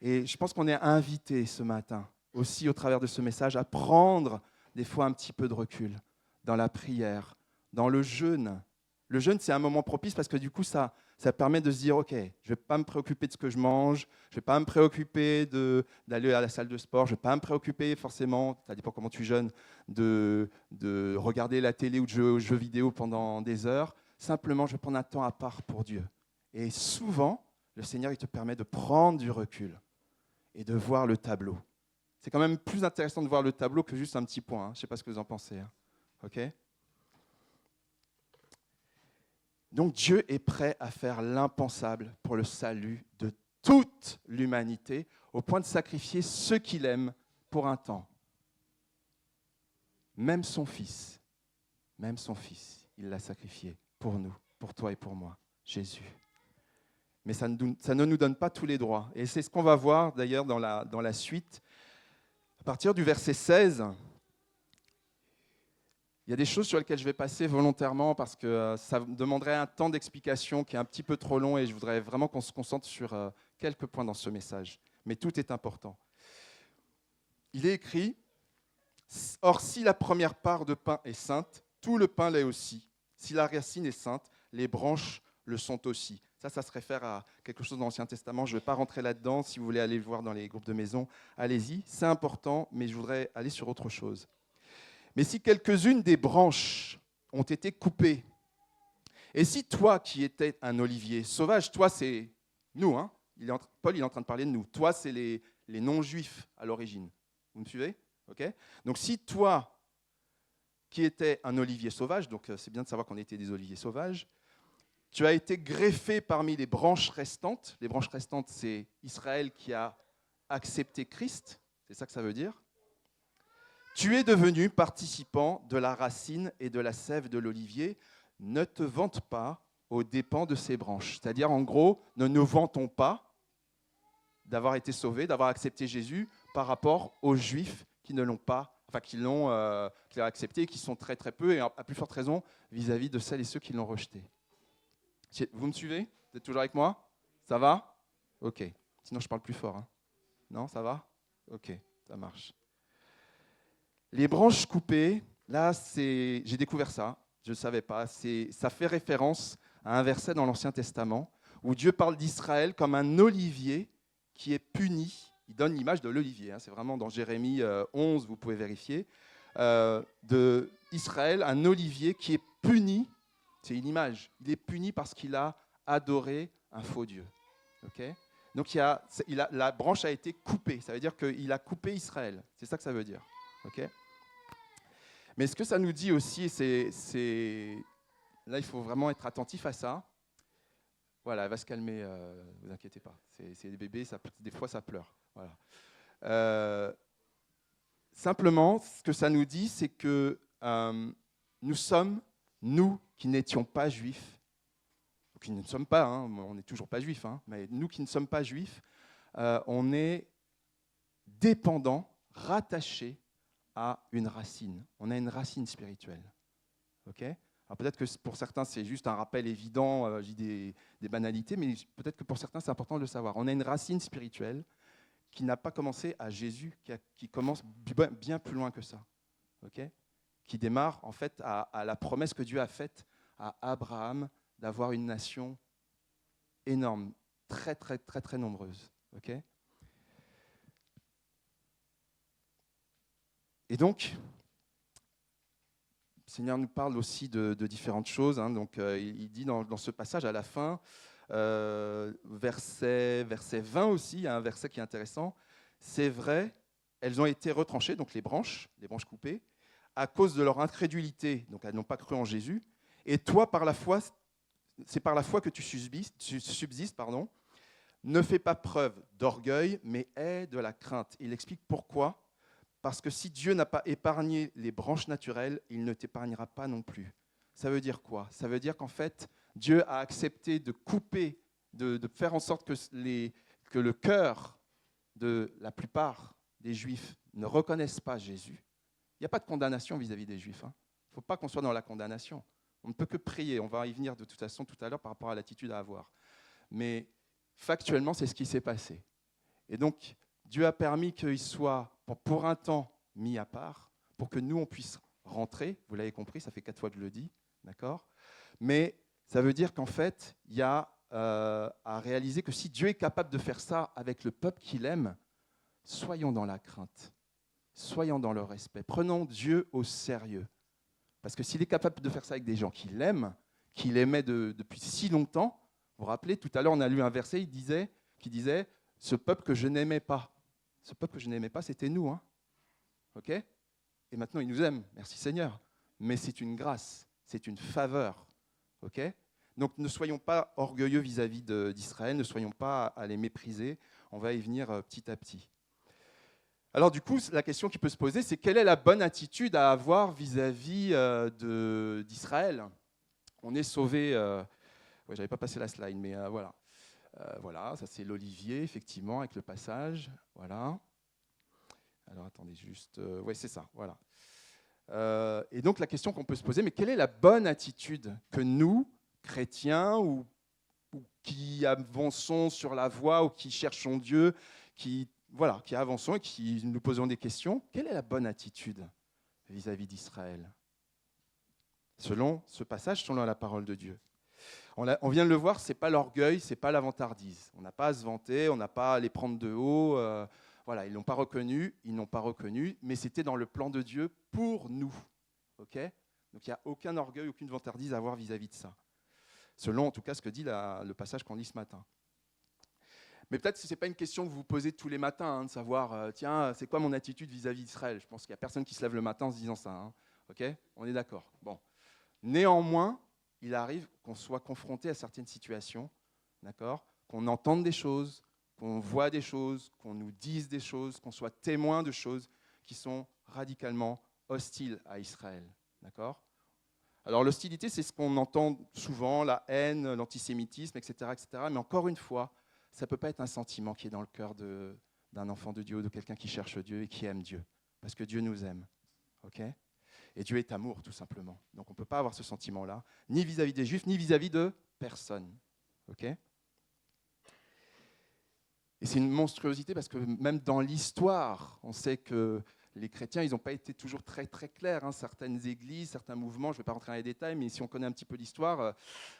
Et je pense qu'on est invité ce matin, aussi au travers de ce message, à prendre des fois un petit peu de recul dans la prière, dans le jeûne. Le jeûne, c'est un moment propice parce que du coup, ça permet de se dire, ok, je ne vais pas me préoccuper de ce que je mange, je ne vais pas me préoccuper d'aller à la salle de sport, je ne vais pas me préoccuper forcément, ça dépend comment tu jeûnes, de regarder la télé ou de jouer aux jeux vidéo pendant des heures. Simplement, je vais prendre un temps à part pour Dieu. Et souvent, le Seigneur, il te permet de prendre du recul et de voir le tableau. C'est quand même plus intéressant de voir le tableau que juste un petit point. Hein. Je ne sais pas ce que vous en pensez. Hein. Ok ? Donc Dieu est prêt à faire l'impensable pour le salut de toute l'humanité, au point de sacrifier ceux qu'il aime pour un temps. Même son Fils, il l'a sacrifié pour nous, pour toi et pour moi, Jésus. Mais ça ne nous donne pas tous les droits. Et c'est ce qu'on va voir d'ailleurs dans la suite. À partir du verset 16, il y a des choses sur lesquelles je vais passer volontairement parce que ça demanderait un temps d'explication qui est un petit peu trop long et je voudrais vraiment qu'on se concentre sur quelques points dans ce message. Mais tout est important. Il est écrit « Or, si la première part de pain est sainte, tout le pain l'est aussi. Si la racine est sainte, les branches le sont aussi. » Ça se réfère à quelque chose dans l'Ancien Testament. Je ne vais pas rentrer là-dedans. Si vous voulez aller le voir dans les groupes de maison, allez-y. C'est important, mais je voudrais aller sur autre chose. Mais si quelques-unes des branches ont été coupées, et si toi qui étais un olivier sauvage, toi c'est nous, hein, Paul il est en train de parler de nous, toi c'est les non-juifs à l'origine. Vous me suivez? Okay. Donc si toi qui étais un olivier sauvage, donc c'est bien de savoir qu'on était des oliviers sauvages, tu as été greffé parmi les branches restantes. Les branches restantes, c'est Israël qui a accepté Christ, c'est ça que ça veut dire. Tu es devenu participant de la racine et de la sève de l'olivier. Ne te vante pas aux dépens de ces branches. C'est-à-dire, en gros, ne nous vantons pas d'avoir été sauvés, d'avoir accepté Jésus par rapport aux Juifs qui ne l'ont pas, enfin qui l'ont accepté, et qui sont très très peu, et à plus forte raison vis-à-vis de celles et ceux qui l'ont rejeté. Vous me suivez? Vous êtes toujours avec moi? Ça va? Ok. Sinon, je parle plus fort. Hein. Non, ça va? Ok, ça marche. Les branches coupées, là, j'ai découvert ça, je ne savais pas. Ça fait référence à un verset dans l'Ancien Testament où Dieu parle d'Israël comme un olivier qui est puni. Il donne l'image de l'olivier, hein, c'est vraiment dans Jérémie 11, vous pouvez vérifier, d'Israël, un olivier qui est puni, c'est une image, il est puni parce qu'il a adoré un faux Dieu. Okay? Donc la branche a été coupée, ça veut dire qu'il a coupé Israël, c'est ça que ça veut dire. Okay? Mais ce que ça nous dit aussi, là il faut vraiment être attentif à ça. Voilà, elle va se calmer, ne vous inquiétez pas. C'est des bébés, des fois ça pleure. Voilà. Simplement, ce que ça nous dit, c'est que nous sommes, nous qui n'étions pas juifs, qui ne sommes pas, hein, on n'est toujours pas juifs, hein, mais nous qui ne sommes pas juifs, on est dépendants, rattachés à une racine. On a une racine spirituelle. Okay? Alors peut-être que pour certains, c'est juste un rappel évident, j'ai des banalités, mais peut-être que pour certains, c'est important de le savoir. On a une racine spirituelle qui n'a pas commencé à Jésus, qui commence bien plus loin que ça. Okay? Qui démarre en fait à la promesse que Dieu a faite à Abraham d'avoir une nation énorme, très, très, très, très nombreuse. Okay? Et donc, le Seigneur nous parle aussi de différentes choses. Hein. Donc, il dit dans ce passage à la fin, verset 20 aussi, il y a un verset qui est intéressant. C'est vrai elles ont été retranchées, donc les branches coupées, à cause de leur incrédulité, donc elles n'ont pas cru en Jésus. Et toi, par la foi, c'est par la foi que tu subsistes, pardon. Ne fais pas preuve d'orgueil, mais aie de la crainte. Il explique pourquoi. Parce que si Dieu n'a pas épargné les branches naturelles, il ne t'épargnera pas non plus. Ça veut dire quoi? Ça veut dire qu'en fait, Dieu a accepté de couper, de faire en sorte que le cœur de la plupart des Juifs ne reconnaissent pas Jésus. Il n'y a pas de condamnation vis-à-vis des Juifs. Il ne faut pas qu'on soit dans la condamnation. On ne peut que prier. On va y venir de toute façon tout à l'heure par rapport à l'attitude à avoir. Mais factuellement, c'est ce qui s'est passé. Et donc, Dieu a permis qu'il soit pour un temps mis à part, pour que nous, on puisse rentrer. Vous l'avez compris, ça fait 4 fois que je le dis, d'accord? Mais ça veut dire qu'en fait, il y a à réaliser que si Dieu est capable de faire ça avec le peuple qu'il aime, soyons dans la crainte, soyons dans le respect, prenons Dieu au sérieux. Parce que s'il est capable de faire ça avec des gens qu'il aime, qu'il aimait depuis si longtemps, vous vous rappelez, tout à l'heure on a lu un verset qui disait « Ce peuple que je n'aimais pas ». Ce peuple que je n'aimais pas, c'était nous. Ok? Et maintenant, il nous aime, merci Seigneur. Mais c'est une grâce, c'est une faveur. Ok? Donc ne soyons pas orgueilleux vis-à-vis d'Israël, ne soyons pas à les mépriser. On va y venir petit à petit. Alors du coup, la question qui peut se poser, c'est quelle est la bonne attitude à avoir vis-à-vis d'Israël? On est sauvé. Ouais, j'avais pas passé la slide, mais voilà. Voilà, ça c'est l'olivier, effectivement, avec le passage. Voilà. Alors attendez, juste. Oui, c'est ça, voilà. Et donc la question qu'on peut se poser, mais quelle est la bonne attitude que nous, chrétiens, ou qui avançons sur la voie, ou qui cherchons Dieu, qui avançons et qui nous posons des questions, quelle est la bonne attitude vis-à-vis d'Israël? Selon ce passage, selon la parole de Dieu. On vient de le voir, ce n'est pas l'orgueil, ce n'est pas la vantardise. On n'a pas à se vanter, on n'a pas à les prendre de haut. Voilà, ils n'ont pas reconnu, mais c'était dans le plan de Dieu pour nous. Okay? Donc il n'y a aucun orgueil, aucune vantardise à avoir vis-à-vis de ça. Selon en tout cas ce que dit le passage qu'on lit ce matin. Mais peut-être que ce n'est pas une question que vous vous posez tous les matins, de savoir, tiens, c'est quoi mon attitude vis-à-vis d'Israël? Je pense qu'il n'y a personne qui se lève le matin en se disant ça. Okay? On est d'accord. Bon. Néanmoins, il arrive qu'on soit confronté à certaines situations, d'accord, qu'on entende des choses, qu'on voit des choses, qu'on nous dise des choses, qu'on soit témoin de choses qui sont radicalement hostiles à Israël. D'accord ? Alors l'hostilité, c'est ce qu'on entend souvent, la haine, l'antisémitisme, etc., etc. Mais encore une fois, ça ne peut pas être un sentiment qui est dans le cœur d'un enfant de Dieu ou de quelqu'un qui cherche Dieu et qui aime Dieu. Parce que Dieu nous aime. Ok ? Et Dieu est amour, tout simplement. Donc on ne peut pas avoir ce sentiment-là, ni vis-à-vis des Juifs, ni vis-à-vis de personne. Ok ? Et c'est une monstruosité parce que même dans l'histoire, on sait que les chrétiens, ils n'ont pas été toujours très, très clairs. Certaines églises, certains mouvements, je ne vais pas rentrer dans les détails, mais si on connaît un petit peu l'histoire,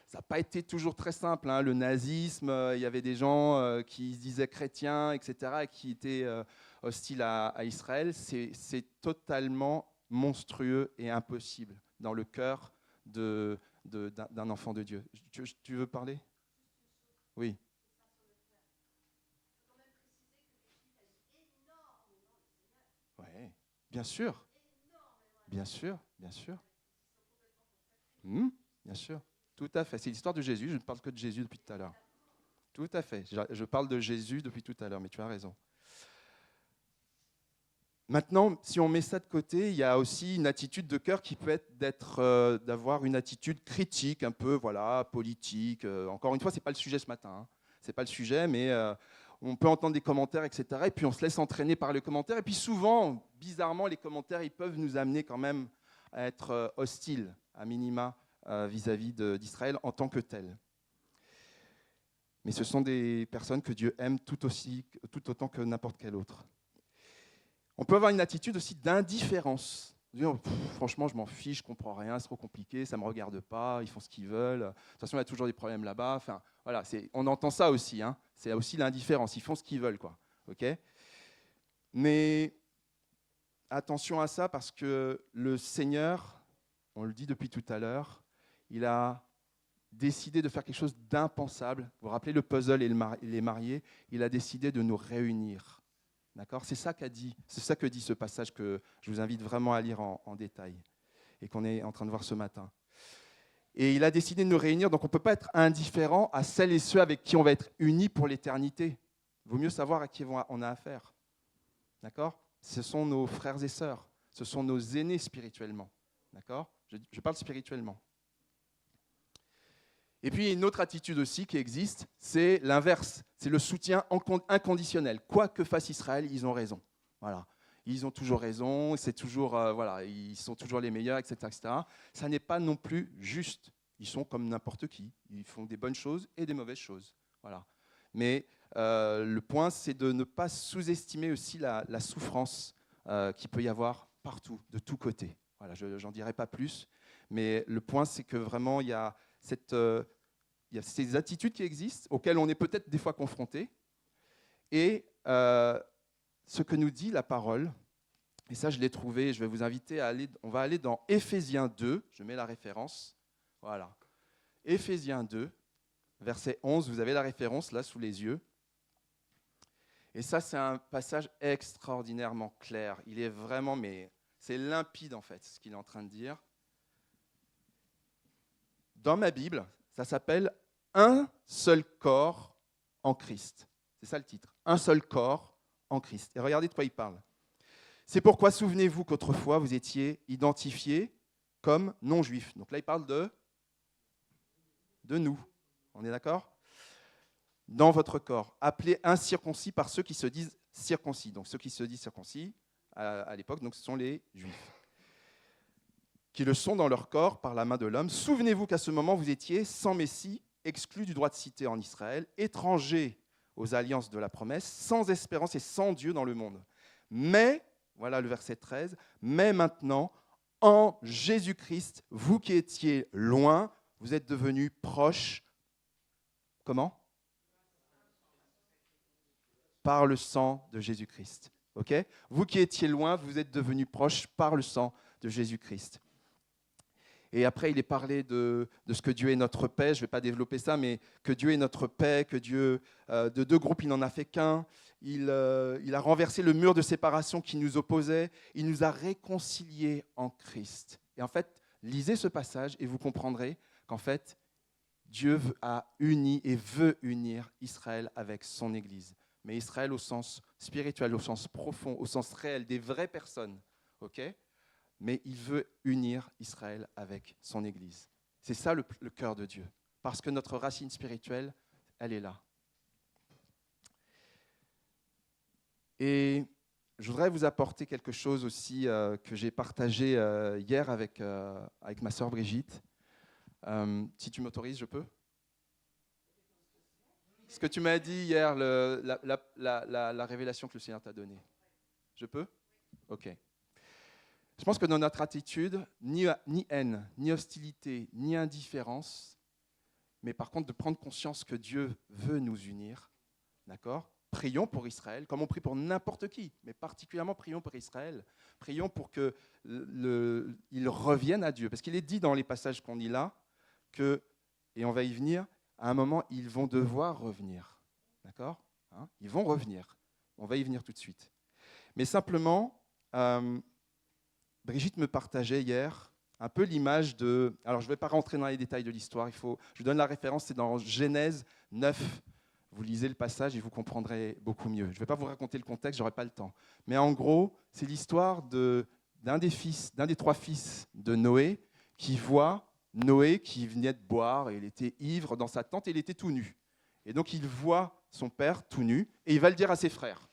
ça n'a pas été toujours très simple. Le nazisme, il y avait des gens qui se disaient chrétiens, etc., et qui étaient hostiles à Israël. C'est totalement monstrueux et impossible dans le cœur d'un enfant de Dieu. Tu veux parler? Oui. Oui, bien sûr. Bien sûr, bien sûr. Bien sûr, tout à fait. C'est l'histoire de Jésus, je ne parle que de Jésus depuis tout à l'heure. Tout à fait, je parle de Jésus depuis tout à l'heure, mais tu as raison. Maintenant, si on met ça de côté, il y a aussi une attitude de cœur qui peut être d'avoir une attitude critique, un peu politique. Encore une fois, ce n'est pas le sujet ce matin. Ce n'est pas le sujet, mais on peut entendre des commentaires, etc. Et puis on se laisse entraîner par les commentaires. Et puis souvent, bizarrement, les commentaires, ils peuvent nous amener quand même à être hostiles, à minima, vis-à-vis d'Israël en tant que tel. Mais ce sont des personnes que Dieu aime tout autant que n'importe quel autre. On peut avoir une attitude aussi d'indifférence. Franchement, je m'en fiche, je ne comprends rien, c'est trop compliqué, ça ne me regarde pas, ils font ce qu'ils veulent. De toute façon, il y a toujours des problèmes là-bas. Enfin, voilà, on entend ça aussi. C'est aussi l'indifférence, ils font ce qu'ils veulent. Okay ? Mais attention à ça parce que le Seigneur, on le dit depuis tout à l'heure, il a décidé de faire quelque chose d'impensable. Vous vous rappelez le puzzle et les mariés? Il a décidé de nous réunir. D'accord ? C'est ça que dit ce passage que je vous invite vraiment à lire en détail et qu'on est en train de voir ce matin. Et il a décidé de nous réunir, donc on ne peut pas être indifférent à celles et ceux avec qui on va être unis pour l'éternité. Il vaut mieux savoir à qui on a affaire. D'accord ? Ce sont nos frères et sœurs, ce sont nos aînés spirituellement. D'accord ? Je parle spirituellement. Et puis, une autre attitude aussi qui existe, c'est l'inverse. C'est le soutien inconditionnel. Quoi que fasse Israël, ils ont raison. Voilà. Ils ont toujours raison, c'est toujours, ils sont toujours les meilleurs, etc., etc. Ça n'est pas non plus juste. Ils sont comme n'importe qui. Ils font des bonnes choses et des mauvaises choses. Voilà. Mais le point, c'est de ne pas sous-estimer aussi la souffrance qu'il peut y avoir partout, de tous côtés. Voilà, je n'en dirai pas plus. Mais le point, c'est que vraiment, il y a ces attitudes qui existent, auxquelles on est peut-être des fois confronté. Et ce que nous dit la parole, et ça je l'ai trouvé, je vais vous inviter à aller, on va aller dans Éphésiens 2, je mets la référence, voilà. Éphésiens 2, verset 11, vous avez la référence là sous les yeux. Et ça, c'est un passage extraordinairement clair. Il est vraiment, mais c'est limpide en fait, ce qu'il est en train de dire. Dans ma Bible, ça s'appelle « Un seul corps en Christ ». C'est ça le titre, « Un seul corps en Christ ». Et regardez de quoi il parle. C'est pourquoi, souvenez-vous qu'autrefois, vous étiez identifiés comme non-juifs. Donc là, il parle de nous. On est d'accord ? Dans votre corps, appelés incirconcis par ceux qui se disent circoncis. Donc ceux qui se disent circoncis, à l'époque, donc, ce sont les juifs. Qui le sont dans leur corps par la main de l'homme. Souvenez-vous qu'à ce moment, vous étiez sans Messie, exclus du droit de cité en Israël, étrangers aux alliances de la promesse, sans espérance et sans Dieu dans le monde. Mais, voilà le verset 13, mais maintenant, en Jésus-Christ, vous qui étiez loin, vous êtes devenus proches. Comment ? Par le sang de Jésus-Christ. Okay ? Vous qui étiez loin, vous êtes devenus proches par le sang de Jésus-Christ. Et après, il est parlé de ce que Dieu est notre paix. Je ne vais pas développer ça, mais que Dieu est notre paix, que Dieu, de deux groupes, il n'en a fait qu'un. Il a renversé le mur de séparation qui nous opposait. Il nous a réconciliés en Christ. Et en fait, lisez ce passage et vous comprendrez qu'en fait, Dieu a uni et veut unir Israël avec son Église. Mais Israël au sens spirituel, au sens profond, au sens réel, des vraies personnes. Ok ? Mais il veut unir Israël avec son Église. C'est ça le cœur de Dieu. Parce que notre racine spirituelle, elle est là. Et je voudrais vous apporter quelque chose aussi que j'ai partagé hier avec ma sœur Brigitte. Si tu m'autorises, je peux ? Ce que tu m'as dit hier, la révélation que le Seigneur t'a donnée. Je peux ? Ok. Je pense que dans notre attitude, ni haine, ni hostilité, ni indifférence, mais par contre de prendre conscience que Dieu veut nous unir, d'accord ? Prions pour Israël, comme on prie pour n'importe qui, mais particulièrement prions pour Israël. Prions pour qu'ils reviennent à Dieu. Parce qu'il est dit dans les passages qu'on lit là, que, et on va y venir, à un moment, ils vont devoir revenir. D'accord ? Ils vont revenir. On va y venir tout de suite. Mais simplement... Brigitte me partageait hier un peu l'image de... Alors, je ne vais pas rentrer dans les détails de l'histoire. Je vous donne la référence, c'est dans Genèse 9. Vous lisez le passage et vous comprendrez beaucoup mieux. Je ne vais pas vous raconter le contexte, je n'aurai pas le temps. Mais en gros, c'est l'histoire d'un des trois fils de Noé qui voit Noé qui venait de boire et il était ivre dans sa tente et il était tout nu. Et donc, il voit son père tout nu et il va le dire à ses frères.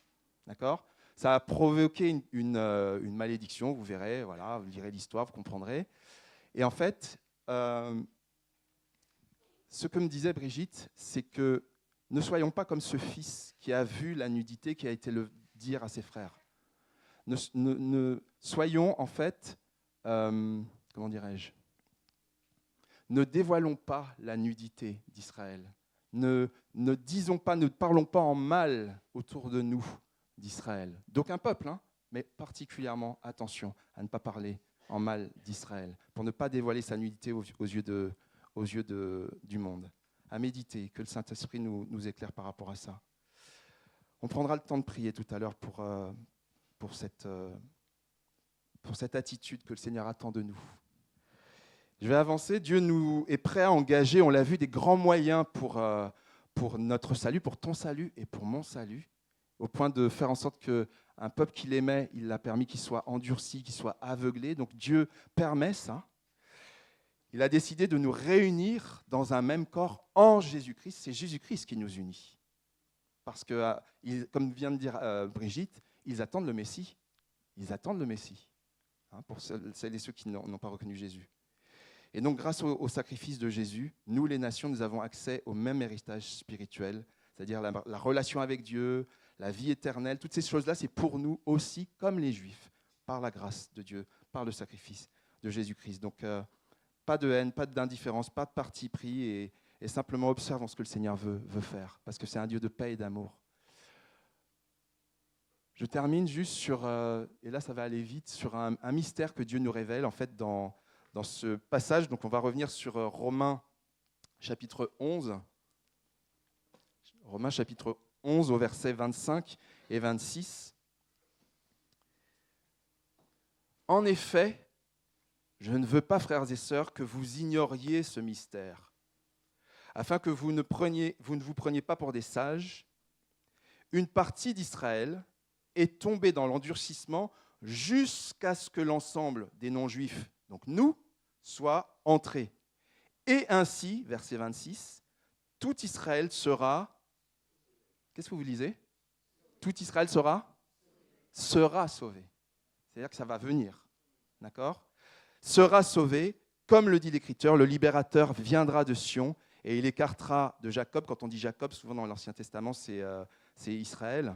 D'accord ? Ça a provoqué une malédiction, vous verrez, voilà, vous lirez l'histoire, vous comprendrez. Et en fait, ce que me disait Brigitte, c'est que ne soyons pas comme ce fils qui a vu la nudité, qui a été le dire à ses frères. Soyons en fait, comment dirais-je, ne dévoilons pas la nudité d'Israël. Ne parlons pas en mal autour de nous d'Israël, d'aucun peuple, mais particulièrement attention à ne pas parler en mal d'Israël, pour ne pas dévoiler sa nudité aux yeux du monde. À méditer, que le Saint-Esprit nous éclaire par rapport à ça. On prendra le temps de prier tout à l'heure pour cette attitude que le Seigneur attend de nous. Je vais avancer. Dieu nous est prêt à engager, on l'a vu, des grands moyens pour notre salut, pour ton salut et pour mon salut, au point de faire en sorte qu'un peuple qu'il aimait, il a permis qu'il soit endurci, qu'il soit aveuglé. Donc Dieu permet ça. Il a décidé de nous réunir dans un même corps en Jésus-Christ. C'est Jésus-Christ qui nous unit. Parce que, comme vient de dire Brigitte, ils attendent le Messie. Ils attendent le Messie, pour celles et ceux qui n'ont pas reconnu Jésus. Et donc, grâce au sacrifice de Jésus, nous, les nations, nous avons accès au même héritage spirituel, c'est-à-dire la relation avec Dieu, la vie éternelle. Toutes ces choses-là, c'est pour nous aussi, comme les Juifs, par la grâce de Dieu, par le sacrifice de Jésus-Christ. Donc, pas de haine, pas d'indifférence, pas de parti pris, et simplement observons ce que le Seigneur veut faire, parce que c'est un Dieu de paix et d'amour. Je termine juste sur, et là ça va aller vite, sur un mystère que Dieu nous révèle en fait dans ce passage. Donc on va revenir sur Romains chapitre 11. Romains chapitre 11 au verset 25 et 26. En effet, je ne veux pas, frères et sœurs, que vous ignoriez ce mystère, afin que vous ne vous preniez pas pour des sages. Une partie d'Israël est tombée dans l'endurcissement jusqu'à ce que l'ensemble des non-juifs, donc nous, soit entré. Et ainsi, verset 26, tout Israël sera... Qu'est-ce que vous lisez ? Tout Israël sera sauvé. C'est-à-dire que ça va venir. D'accord ? Sera sauvé, comme le dit l'Écriture, le libérateur viendra de Sion et il écartera de Jacob. Quand on dit Jacob, souvent dans l'Ancien Testament, c'est Israël.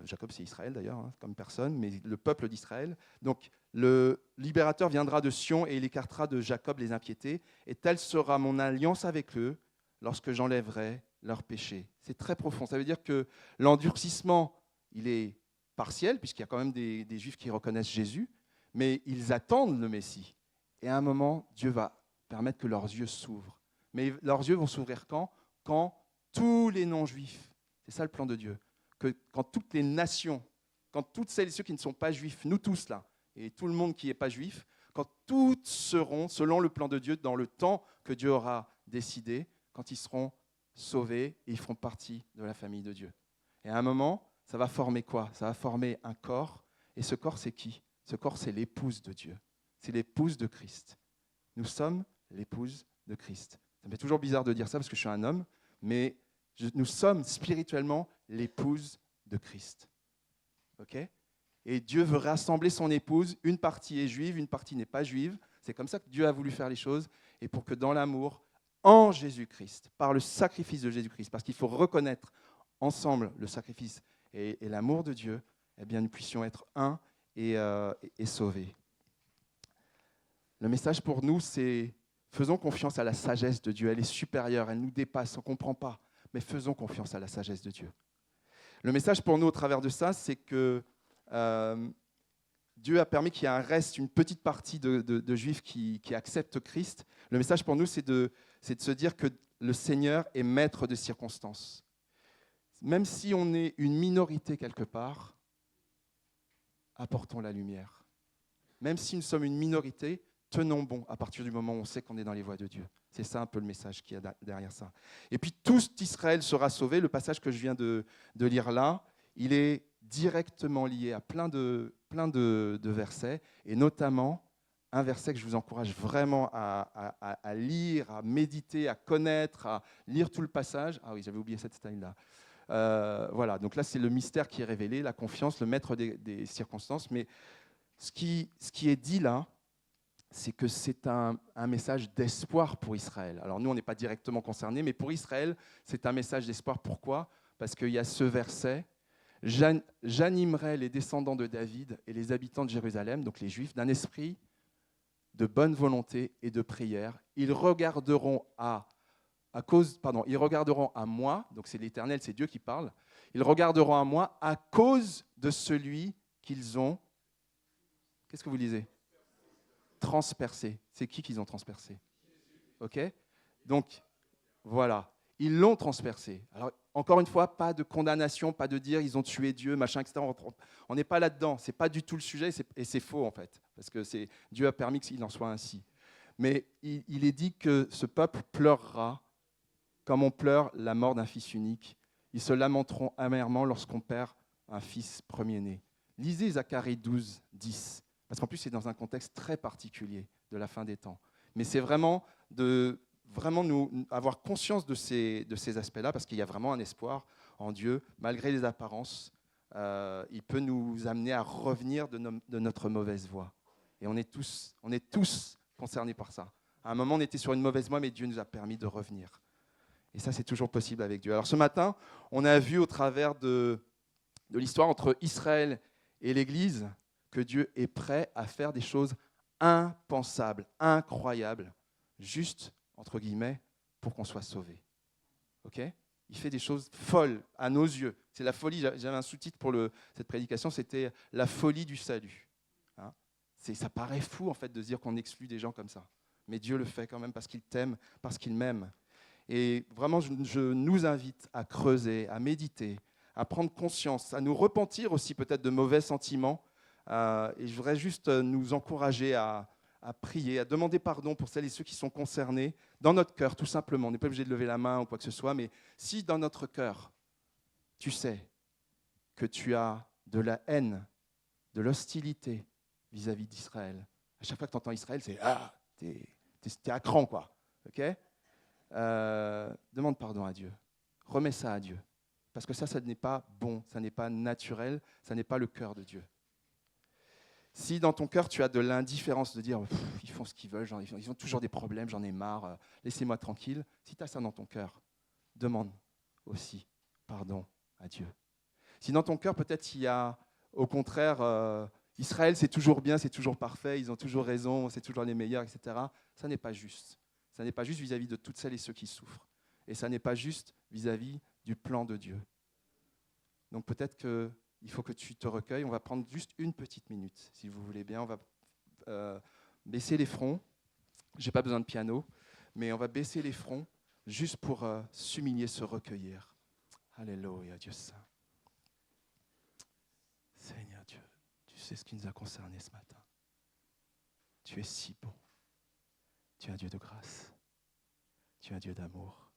Jacob, c'est Israël d'ailleurs, comme personne, mais le peuple d'Israël. Donc, le libérateur viendra de Sion et il écartera de Jacob les impiétés. Et telle sera mon alliance avec eux lorsque j'enlèverai leurs péchés. C'est très profond. Ça veut dire que l'endurcissement, il est partiel, puisqu'il y a quand même des Juifs qui reconnaissent Jésus, mais ils attendent le Messie. Et à un moment, Dieu va permettre que leurs yeux s'ouvrent. Mais leurs yeux vont s'ouvrir quand tous les non-juifs, c'est ça le plan de Dieu, quand toutes les nations, quand toutes celles et ceux qui ne sont pas juifs, nous tous là, et tout le monde qui n'est pas juif, quand toutes seront, selon le plan de Dieu, dans le temps que Dieu aura décidé, quand ils seront sauvés et ils feront partie de la famille de Dieu. Et à un moment, ça va former quoi ? Ça va former un corps. Et ce corps, c'est qui ? Ce corps, c'est l'épouse de Dieu. C'est l'épouse de Christ. Nous sommes l'épouse de Christ. Ça me fait toujours bizarre de dire ça parce que je suis un homme, mais nous sommes spirituellement l'épouse de Christ. Ok ? Et Dieu veut rassembler son épouse. Une partie est juive, une partie n'est pas juive. C'est comme ça que Dieu a voulu faire les choses. Et pour que dans l'amour, en Jésus-Christ, par le sacrifice de Jésus-Christ, parce qu'il faut reconnaître ensemble le sacrifice et l'amour de Dieu, eh bien, nous puissions être un et sauvés. Le message pour nous, c'est faisons confiance à la sagesse de Dieu. Elle est supérieure, elle nous dépasse, on ne comprend pas, mais faisons confiance à la sagesse de Dieu. Le message pour nous au travers de ça, c'est que Dieu a permis qu'il y ait un reste, une petite partie de Juifs qui acceptent Christ. Le message pour nous, c'est de se dire que le Seigneur est maître de circonstances. Même si on est une minorité quelque part, apportons la lumière. Même si nous sommes une minorité, tenons bon à partir du moment où on sait qu'on est dans les voies de Dieu. C'est ça un peu le message qu'il y a derrière ça. Et puis tout Israël sera sauvé. Le passage que je viens de lire là, il est directement lié à plein de versets, et notamment un verset que je vous encourage vraiment à lire, à méditer, à connaître, à lire tout le passage. Ah oui, j'avais oublié cette style-là. Voilà, donc là c'est le mystère qui est révélé, la confiance, le maître des circonstances. Mais ce qui est dit là, c'est que c'est un message d'espoir pour Israël. Alors nous, on n'est pas directement concernés, mais pour Israël, c'est un message d'espoir. Pourquoi ? Parce qu'il y a ce verset, « J'animerai les descendants de David et les habitants de Jérusalem, donc les Juifs, d'un esprit de bonne volonté et de prière. Ils regarderont à moi, donc c'est l'Éternel, c'est Dieu qui parle, ils regarderont à moi à cause de celui qu'ils ont... » Qu'est-ce que vous lisez ? Transpercé. C'est qui qu'ils ont transpercé ? Ok ? Donc, voilà. Ils l'ont transpercé. Alors, encore une fois, pas de condamnation, pas de dire ils ont tué Dieu, machin, etc. On n'est pas là-dedans. Ce n'est pas du tout le sujet et c'est faux, en fait. Parce que Dieu a permis qu'il en soit ainsi. Mais il est dit que ce peuple pleurera comme on pleure la mort d'un fils unique. Ils se lamenteront amèrement lorsqu'on perd un fils premier-né. Lisez Zacharie 12, 10. Parce qu'en plus, c'est dans un contexte très particulier de la fin des temps. Mais c'est vraiment nous avoir conscience de ces aspects-là, parce qu'il y a vraiment un espoir en Dieu, malgré les apparences. Il peut nous amener à revenir de notre mauvaise voie. Et on est tous concernés par ça. À un moment, on était sur une mauvaise voie, mais Dieu nous a permis de revenir. Et ça, c'est toujours possible avec Dieu. Alors ce matin, on a vu au travers de l'histoire entre Israël et l'Église que Dieu est prêt à faire des choses impensables, incroyables, juste, entre guillemets, pour qu'on soit sauvé. Ok ? Il fait des choses folles à nos yeux. C'est la folie. J'avais un sous-titre pour cette prédication, c'était « La folie du salut ». Hein ? Ça paraît fou, en fait, de se dire qu'on exclut des gens comme ça. Mais Dieu le fait quand même parce qu'il t'aime, parce qu'il m'aime. Et vraiment, je nous invite à creuser, à méditer, à prendre conscience, à nous repentir aussi peut-être de mauvais sentiments. Et je voudrais juste nous encourager à prier, à demander pardon pour celles et ceux qui sont concernés, dans notre cœur, tout simplement. On n'est pas obligé de lever la main ou quoi que ce soit, mais si dans notre cœur, tu sais que tu as de la haine, de l'hostilité vis-à-vis d'Israël, à chaque fois que tu entends Israël, c'est « Ah, t'es à cran, quoi. Okay ? Demande pardon à Dieu. Remets ça à Dieu. Parce que ça n'est pas bon, ça n'est pas naturel, ça n'est pas le cœur de Dieu. Si dans ton cœur, tu as de l'indifférence de dire « Ils font ce qu'ils veulent, ils ont toujours des problèmes, j'en ai marre, laissez-moi tranquille », si tu as ça dans ton cœur, demande aussi pardon à Dieu. Si dans ton cœur, peut-être il y a au contraire Israël, c'est toujours bien, c'est toujours parfait, ils ont toujours raison, c'est toujours les meilleurs, etc. Ça n'est pas juste. Ça n'est pas juste vis-à-vis de toutes celles et ceux qui souffrent. Et ça n'est pas juste vis-à-vis du plan de Dieu. Donc peut-être qu'il faut que tu te recueilles. On va prendre juste une petite minute, si vous voulez bien. On va baisser les fronts. Je n'ai pas besoin de piano, mais on va baisser les fronts juste pour s'humilier, se recueillir. Alléluia, Dieu saint. Seigneur Dieu, tu sais ce qui nous a concernés ce matin. Tu es si bon. Tu es un Dieu de grâce. Tu es un Dieu d'amour.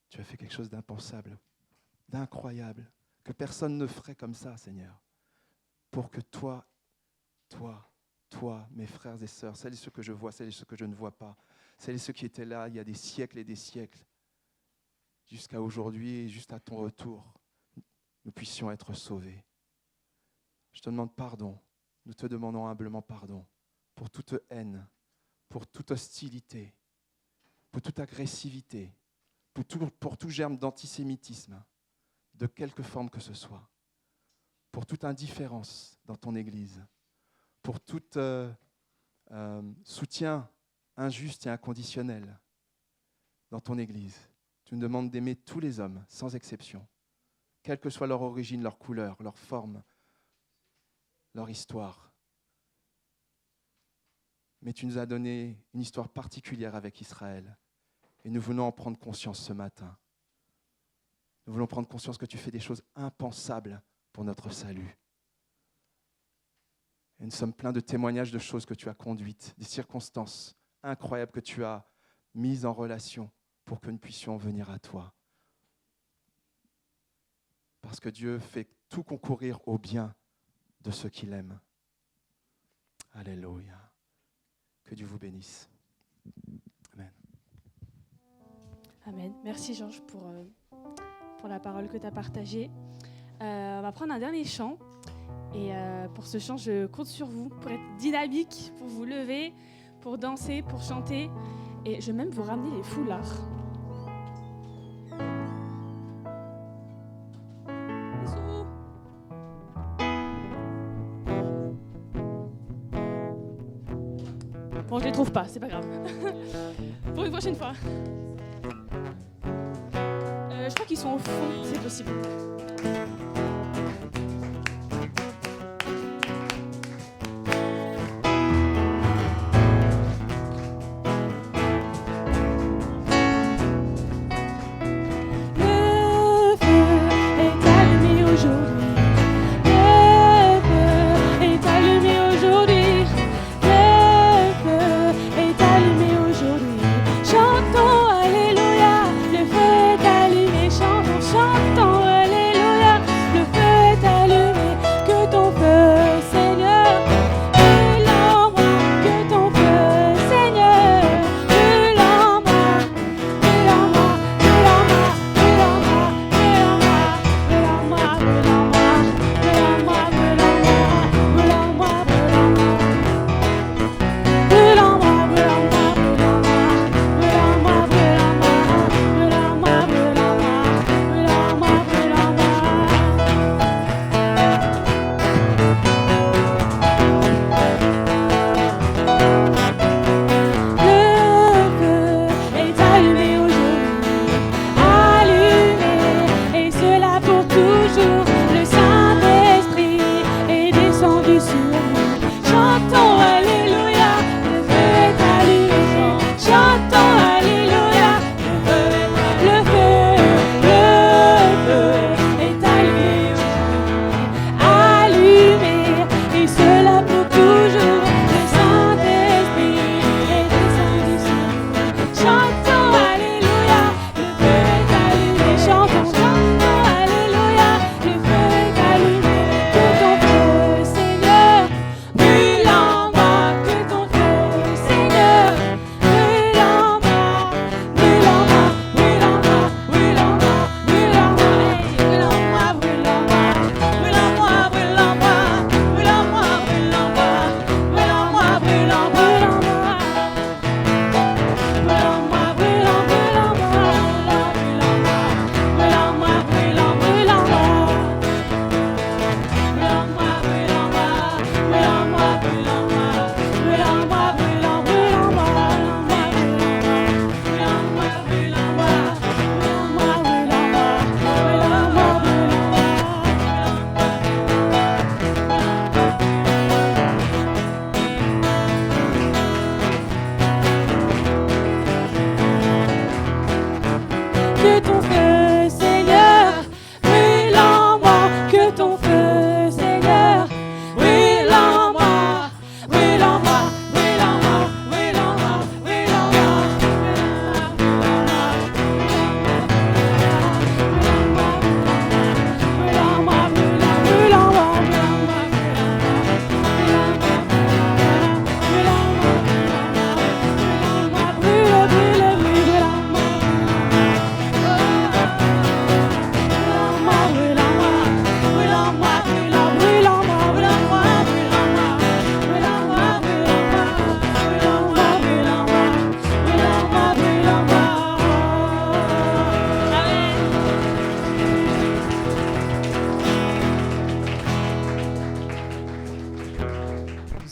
Tu as fait quelque chose d'impensable, d'incroyable, que personne ne ferait comme ça, Seigneur, pour que toi, mes frères et sœurs, celles et ceux que je vois, celles et ceux que je ne vois pas, celles et ceux qui étaient là il y a des siècles et des siècles, jusqu'à aujourd'hui et juste à ton retour, nous puissions être sauvés. Je te demande pardon, nous te demandons humblement pardon pour toute haine, pour toute hostilité, pour toute agressivité, pour tout germe d'antisémitisme, de quelque forme que ce soit, pour toute indifférence dans ton Église, pour tout soutien injuste et inconditionnel dans ton Église. Tu nous demandes d'aimer tous les hommes, sans exception, quelle que soit leur origine, leur couleur, leur forme, leur histoire. Mais tu nous as donné une histoire particulière avec Israël. Et nous voulons en prendre conscience ce matin. Nous voulons prendre conscience que tu fais des choses impensables pour notre salut. Et nous sommes pleins de témoignages de choses que tu as conduites, des circonstances incroyables que tu as mises en relation pour que nous puissions venir à toi. Parce que Dieu fait tout concourir au bien de ceux qui l'aiment. Alléluia. Que Dieu vous bénisse. Amen. Amen. Merci Georges pour la parole que tu as partagée. On va prendre un dernier chant. Et pour ce chant, je compte sur vous pour être dynamique, pour vous lever, pour danser, pour chanter. Et je vais même vous ramener les foulards. Bon, je les trouve pas, c'est pas grave. Pour une prochaine fois. Je crois qu'ils sont au fond, c'est possible.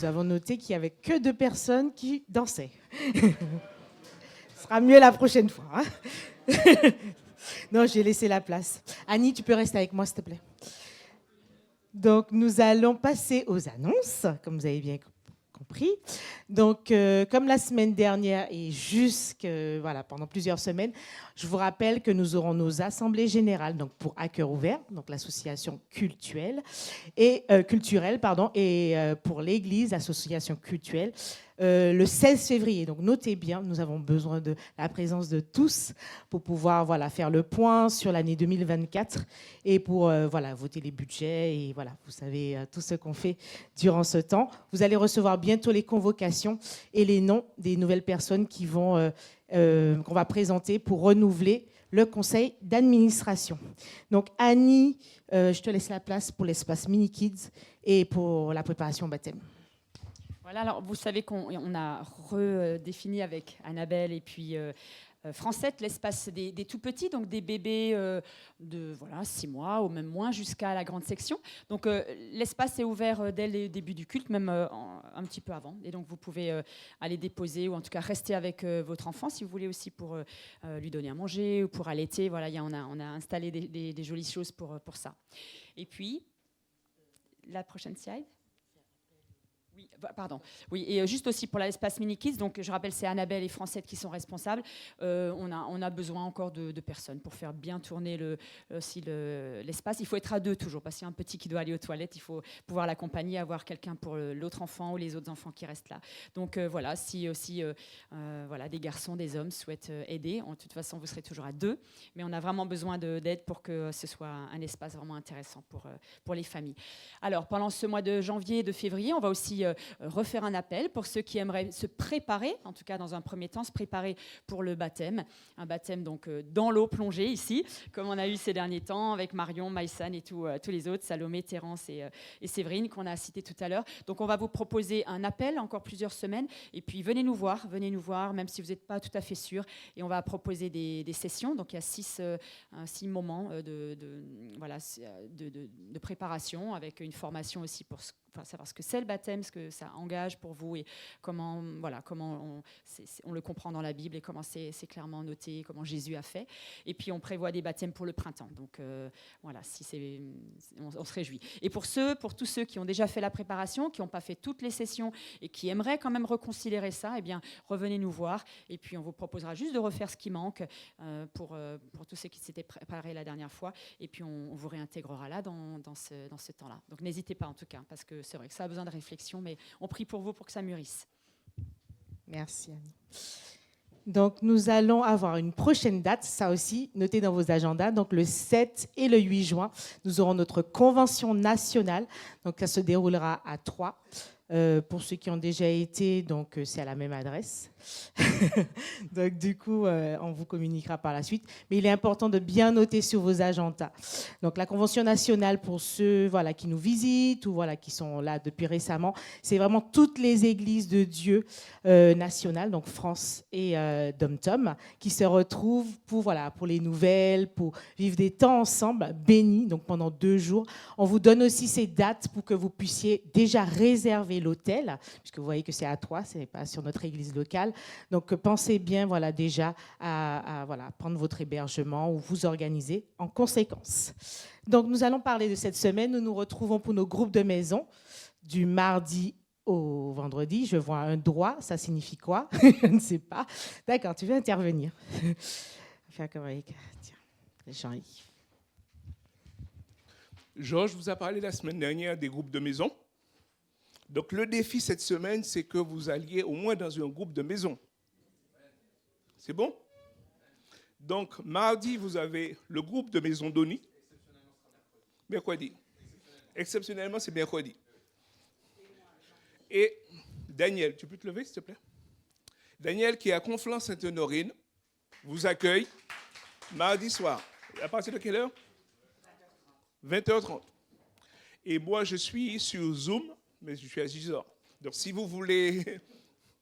avons noté qu'il n'y avait que 2 personnes qui dansaient. Ce sera mieux la prochaine fois. Hein. Non, j'ai laissé la place. Annie, tu peux rester avec moi, s'il te plaît. Donc, nous allons passer aux annonces, comme vous avez bien compris. Donc, comme la semaine dernière et pendant plusieurs semaines, je vous rappelle que nous aurons nos assemblées générales donc pour À Cœur Ouvert, donc l'association culturelle, et pour l'Église, l'association culturelle, le 16 février. Donc, notez bien, nous avons besoin de la présence de tous pour pouvoir faire le point sur l'année 2024 et pour voter les budgets et vous savez tout ce qu'on fait durant ce temps. Vous allez recevoir bientôt les convocations et les noms des nouvelles personnes qu'on va présenter pour renouveler le conseil d'administration. Donc, Annie, je te laisse la place pour l'espace Mini Kids et pour la préparation au baptême. Voilà, alors vous savez qu'on a redéfini avec Annabelle et puis Francette l'espace des tout petits, donc des bébés de 6 mois ou même moins jusqu'à la grande section. Donc l'espace est ouvert dès le début du culte, même un petit peu avant. Et donc vous pouvez aller déposer ou en tout cas rester avec votre enfant si vous voulez aussi pour lui donner à manger ou pour allaiter. Voilà, on a installé des jolies choses pour ça. Et puis, la prochaine slide. Oui, pardon. Oui, et juste aussi pour l'espace Mini Kids, donc je rappelle, c'est Annabelle et Francette qui sont responsables. On a besoin encore de personnes pour faire bien tourner l'espace. Il faut être à 2 toujours, parce qu'il y a un petit qui doit aller aux toilettes, il faut pouvoir l'accompagner, avoir quelqu'un pour l'autre enfant ou les autres enfants qui restent là. Donc si aussi des garçons, des hommes souhaitent aider, de toute façon vous serez toujours à 2, mais on a vraiment besoin d'aide pour que ce soit un espace vraiment intéressant pour les familles. Alors pendant ce mois de janvier et de février, on va aussi refaire un appel pour ceux qui aimeraient se préparer, en tout cas dans un premier temps, se préparer pour le baptême. Un baptême donc dans l'eau plongée ici, comme on a eu ces derniers temps avec Marion, Maïsan et tous les autres, Salomé, Terence et Séverine qu'on a cité tout à l'heure. Donc on va vous proposer un appel encore plusieurs semaines et puis venez nous voir, même si vous n'êtes pas tout à fait sûr. Et on va proposer des sessions. Donc il y a 6 moments de préparation avec une formation aussi pour savoir ce que c'est le baptême, ce que ça engage pour vous et comment on le comprend dans la Bible et comment c'est clairement noté, comment Jésus a fait. Et puis on prévoit des baptêmes pour le printemps. Donc on se réjouit. Et pour tous ceux qui ont déjà fait la préparation, qui n'ont pas fait toutes les sessions et qui aimeraient quand même reconsidérer ça, eh bien revenez nous voir et puis on vous proposera juste de refaire ce qui manque pour tous ceux qui s'étaient préparés la dernière fois. Et puis on vous réintégrera là dans ce temps-là. Donc n'hésitez pas en tout cas, parce que c'est vrai que ça a besoin de réflexion, mais on prie pour vous pour que ça mûrisse. Merci Annie. Donc nous allons avoir une prochaine date, ça aussi, notez dans vos agendas. Donc le 7 et le 8 juin, nous aurons notre convention nationale. Donc ça se déroulera à Troyes. Pour ceux qui ont déjà été, donc c'est à la même adresse. Donc du coup, on vous communiquera par la suite. Mais il est important de bien noter sur vos agendas. Donc la convention nationale, pour ceux qui nous visitent ou qui sont là depuis récemment, c'est vraiment toutes les églises de Dieu nationales, donc France et Dom-Tom, qui se retrouvent pour les nouvelles, pour vivre des temps ensemble bénis, donc pendant 2 jours. On vous donne aussi ces dates pour que vous puissiez déjà réserver l'hôtel, puisque vous voyez que c'est à Troyes, ce n'est pas sur notre église locale. Donc pensez bien déjà à prendre votre hébergement ou vous organiser en conséquence. Donc nous allons parler de cette semaine. Nous nous retrouvons pour nos groupes de maison du mardi au vendredi. Je vois un droit, ça signifie quoi? Je ne sais pas. D'accord, tu veux intervenir? Faire comme avec Jean-Yves. Georges vous a parlé la semaine dernière des groupes de maison. Donc le défi cette semaine, c'est que vous alliez au moins dans un groupe de maison. C'est bon? Donc mardi, vous avez le groupe de maison d'Oni. Mercredi. Exceptionnellement, c'est mercredi. Et Daniel, tu peux te lever, s'il te plaît? Daniel, qui est à Conflans-Sainte-Honorine, vous accueille mardi soir. À partir de quelle heure? 20h30. Et moi, je suis sur Zoom, mais je suis à Gisors. Donc, si vous voulez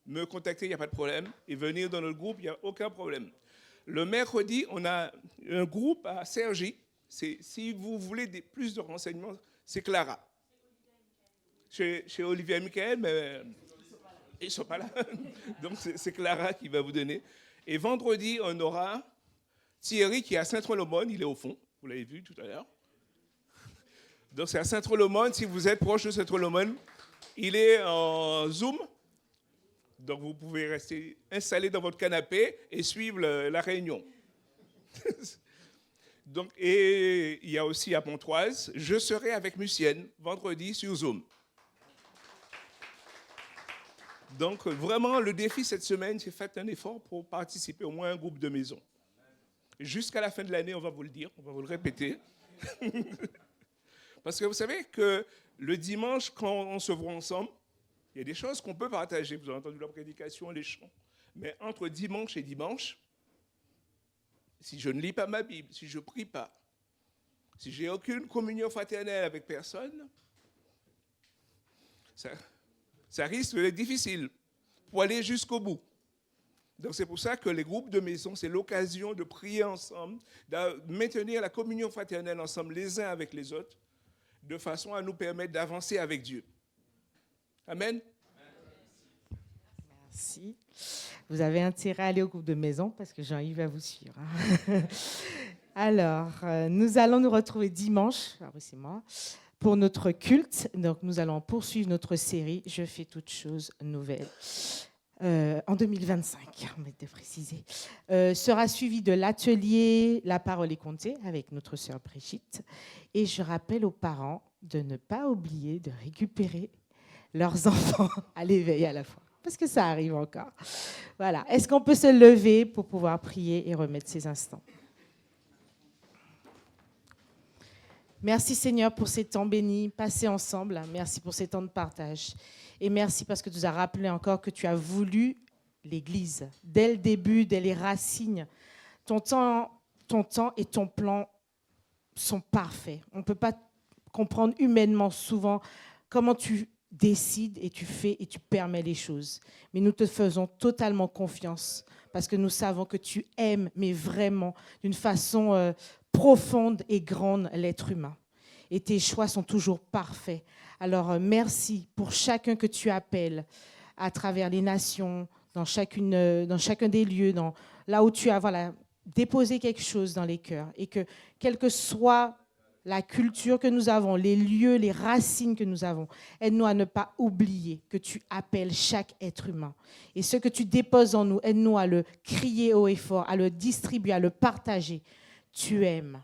me contacter, il n'y a pas de problème. Et venir dans notre groupe, il n'y a aucun problème. Le mercredi, on a un groupe à Cergy. Si vous voulez plus de renseignements, c'est Clara. chez Olivier et Michael, mais ils ne sont pas là. Donc, c'est Clara qui va vous donner. Et vendredi, on aura Thierry qui est à Saint-Trolomone. Il est au fond, vous l'avez vu tout à l'heure. Donc, c'est à Saint-Trolomone. Si vous êtes proche de Saint-Trolomone, il est en Zoom. Donc, vous pouvez rester installé dans votre canapé et suivre la réunion. Donc, et il y a aussi à Pontoise, je serai avec Mucienne vendredi sur Zoom. Donc, vraiment, le défi cette semaine, c'est faire un effort pour participer au moins à un groupe de maison. Jusqu'à la fin de l'année, on va vous le dire, on va vous le répéter. Parce que vous savez que le dimanche, quand on se voit ensemble, il y a des choses qu'on peut partager. Vous avez entendu la prédication, les chants. Mais entre dimanche et dimanche, si je ne lis pas ma Bible, si je ne prie pas, si je n'ai aucune communion fraternelle avec personne, ça risque d'être difficile pour aller jusqu'au bout. Donc c'est pour ça que les groupes de maison, c'est l'occasion de prier ensemble, de maintenir la communion fraternelle ensemble les uns avec les autres, de façon à nous permettre d'avancer avec Dieu. Amen. Merci. Vous avez intérêt à aller au groupe de maison parce que Jean-Yves va vous suivre. Alors, nous allons nous retrouver dimanche, c'est moi, pour notre culte. Donc, nous allons poursuivre notre série « Je fais toutes choses nouvelles ». En 2025, on va te préciser, sera suivi de l'atelier « La parole est comptée » avec notre sœur Brigitte. Et je rappelle aux parents de ne pas oublier de récupérer leurs enfants à l'éveil à la fois, parce que ça arrive encore. Voilà. Est-ce qu'on peut se lever pour pouvoir prier et remettre ces instants? Merci Seigneur pour ces temps bénis passés ensemble. Merci pour ces temps de partage. Et merci parce que tu nous as rappelé encore que tu as voulu l'Église. Dès le début, dès les racines, ton temps et ton plan sont parfaits. On ne peut pas comprendre humainement souvent comment tu décides et tu fais et tu permets les choses. Mais nous te faisons totalement confiance parce que nous savons que tu aimes, mais vraiment, d'une façon profonde et grande, l'être humain. Et tes choix sont toujours parfaits. Alors, merci pour chacun que tu appelles à travers les nations, dans chacun des lieux, là où tu as déposé quelque chose dans les cœurs. Et que, quelle que soit la culture que nous avons, les lieux, les racines que nous avons, aide-nous à ne pas oublier que tu appelles chaque être humain. Et ce que tu déposes en nous, aide-nous à le crier haut et fort, à le distribuer, à le partager. Tu aimes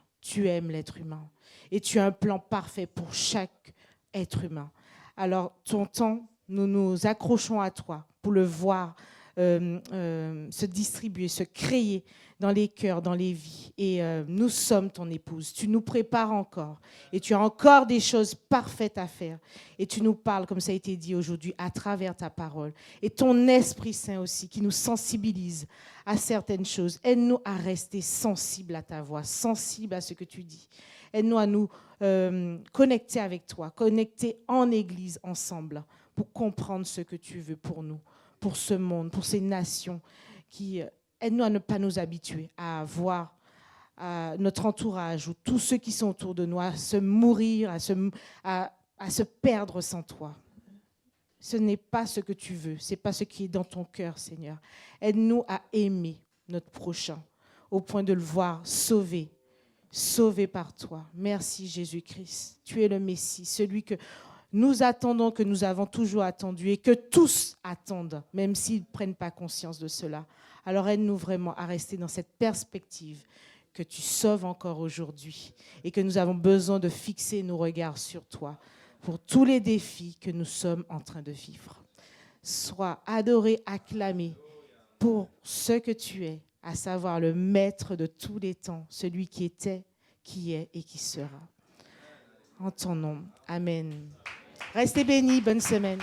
l'être humain. Et tu as un plan parfait pour chaque être humain. Alors, ton temps, nous nous accrochons à toi pour le voir se distribuer, se créer dans les cœurs, dans les vies. Et nous sommes ton épouse. Tu nous prépares encore. Et tu as encore des choses parfaites à faire. Et tu nous parles, comme ça a été dit aujourd'hui, à travers ta parole. Et ton Esprit Saint aussi, qui nous sensibilise à certaines choses. Aide-nous à rester sensibles à ta voix, sensibles à ce que tu dis. Aide-nous à nous connecter avec toi, connecter en Église ensemble pour comprendre ce que tu veux pour nous, pour ce monde, pour ces nations. Aide-nous à ne pas nous habituer à voir notre entourage ou tous ceux qui sont autour de nous à se mourir, à se perdre sans toi. Ce n'est pas ce que tu veux, ce n'est pas ce qui est dans ton cœur, Seigneur. Aide-nous à aimer notre prochain au point de le voir sauvé par toi. Merci Jésus-Christ. Tu es le Messie, celui que nous attendons, que nous avons toujours attendu et que tous attendent, même s'ils ne prennent pas conscience de cela. Alors aide-nous vraiment à rester dans cette perspective que tu sauves encore aujourd'hui et que nous avons besoin de fixer nos regards sur toi pour tous les défis que nous sommes en train de vivre. Sois adoré, acclamé pour ce que tu es, à savoir le maître de tous les temps, celui qui était, qui est et qui sera. En ton nom. Amen. Restez bénis. Bonne semaine.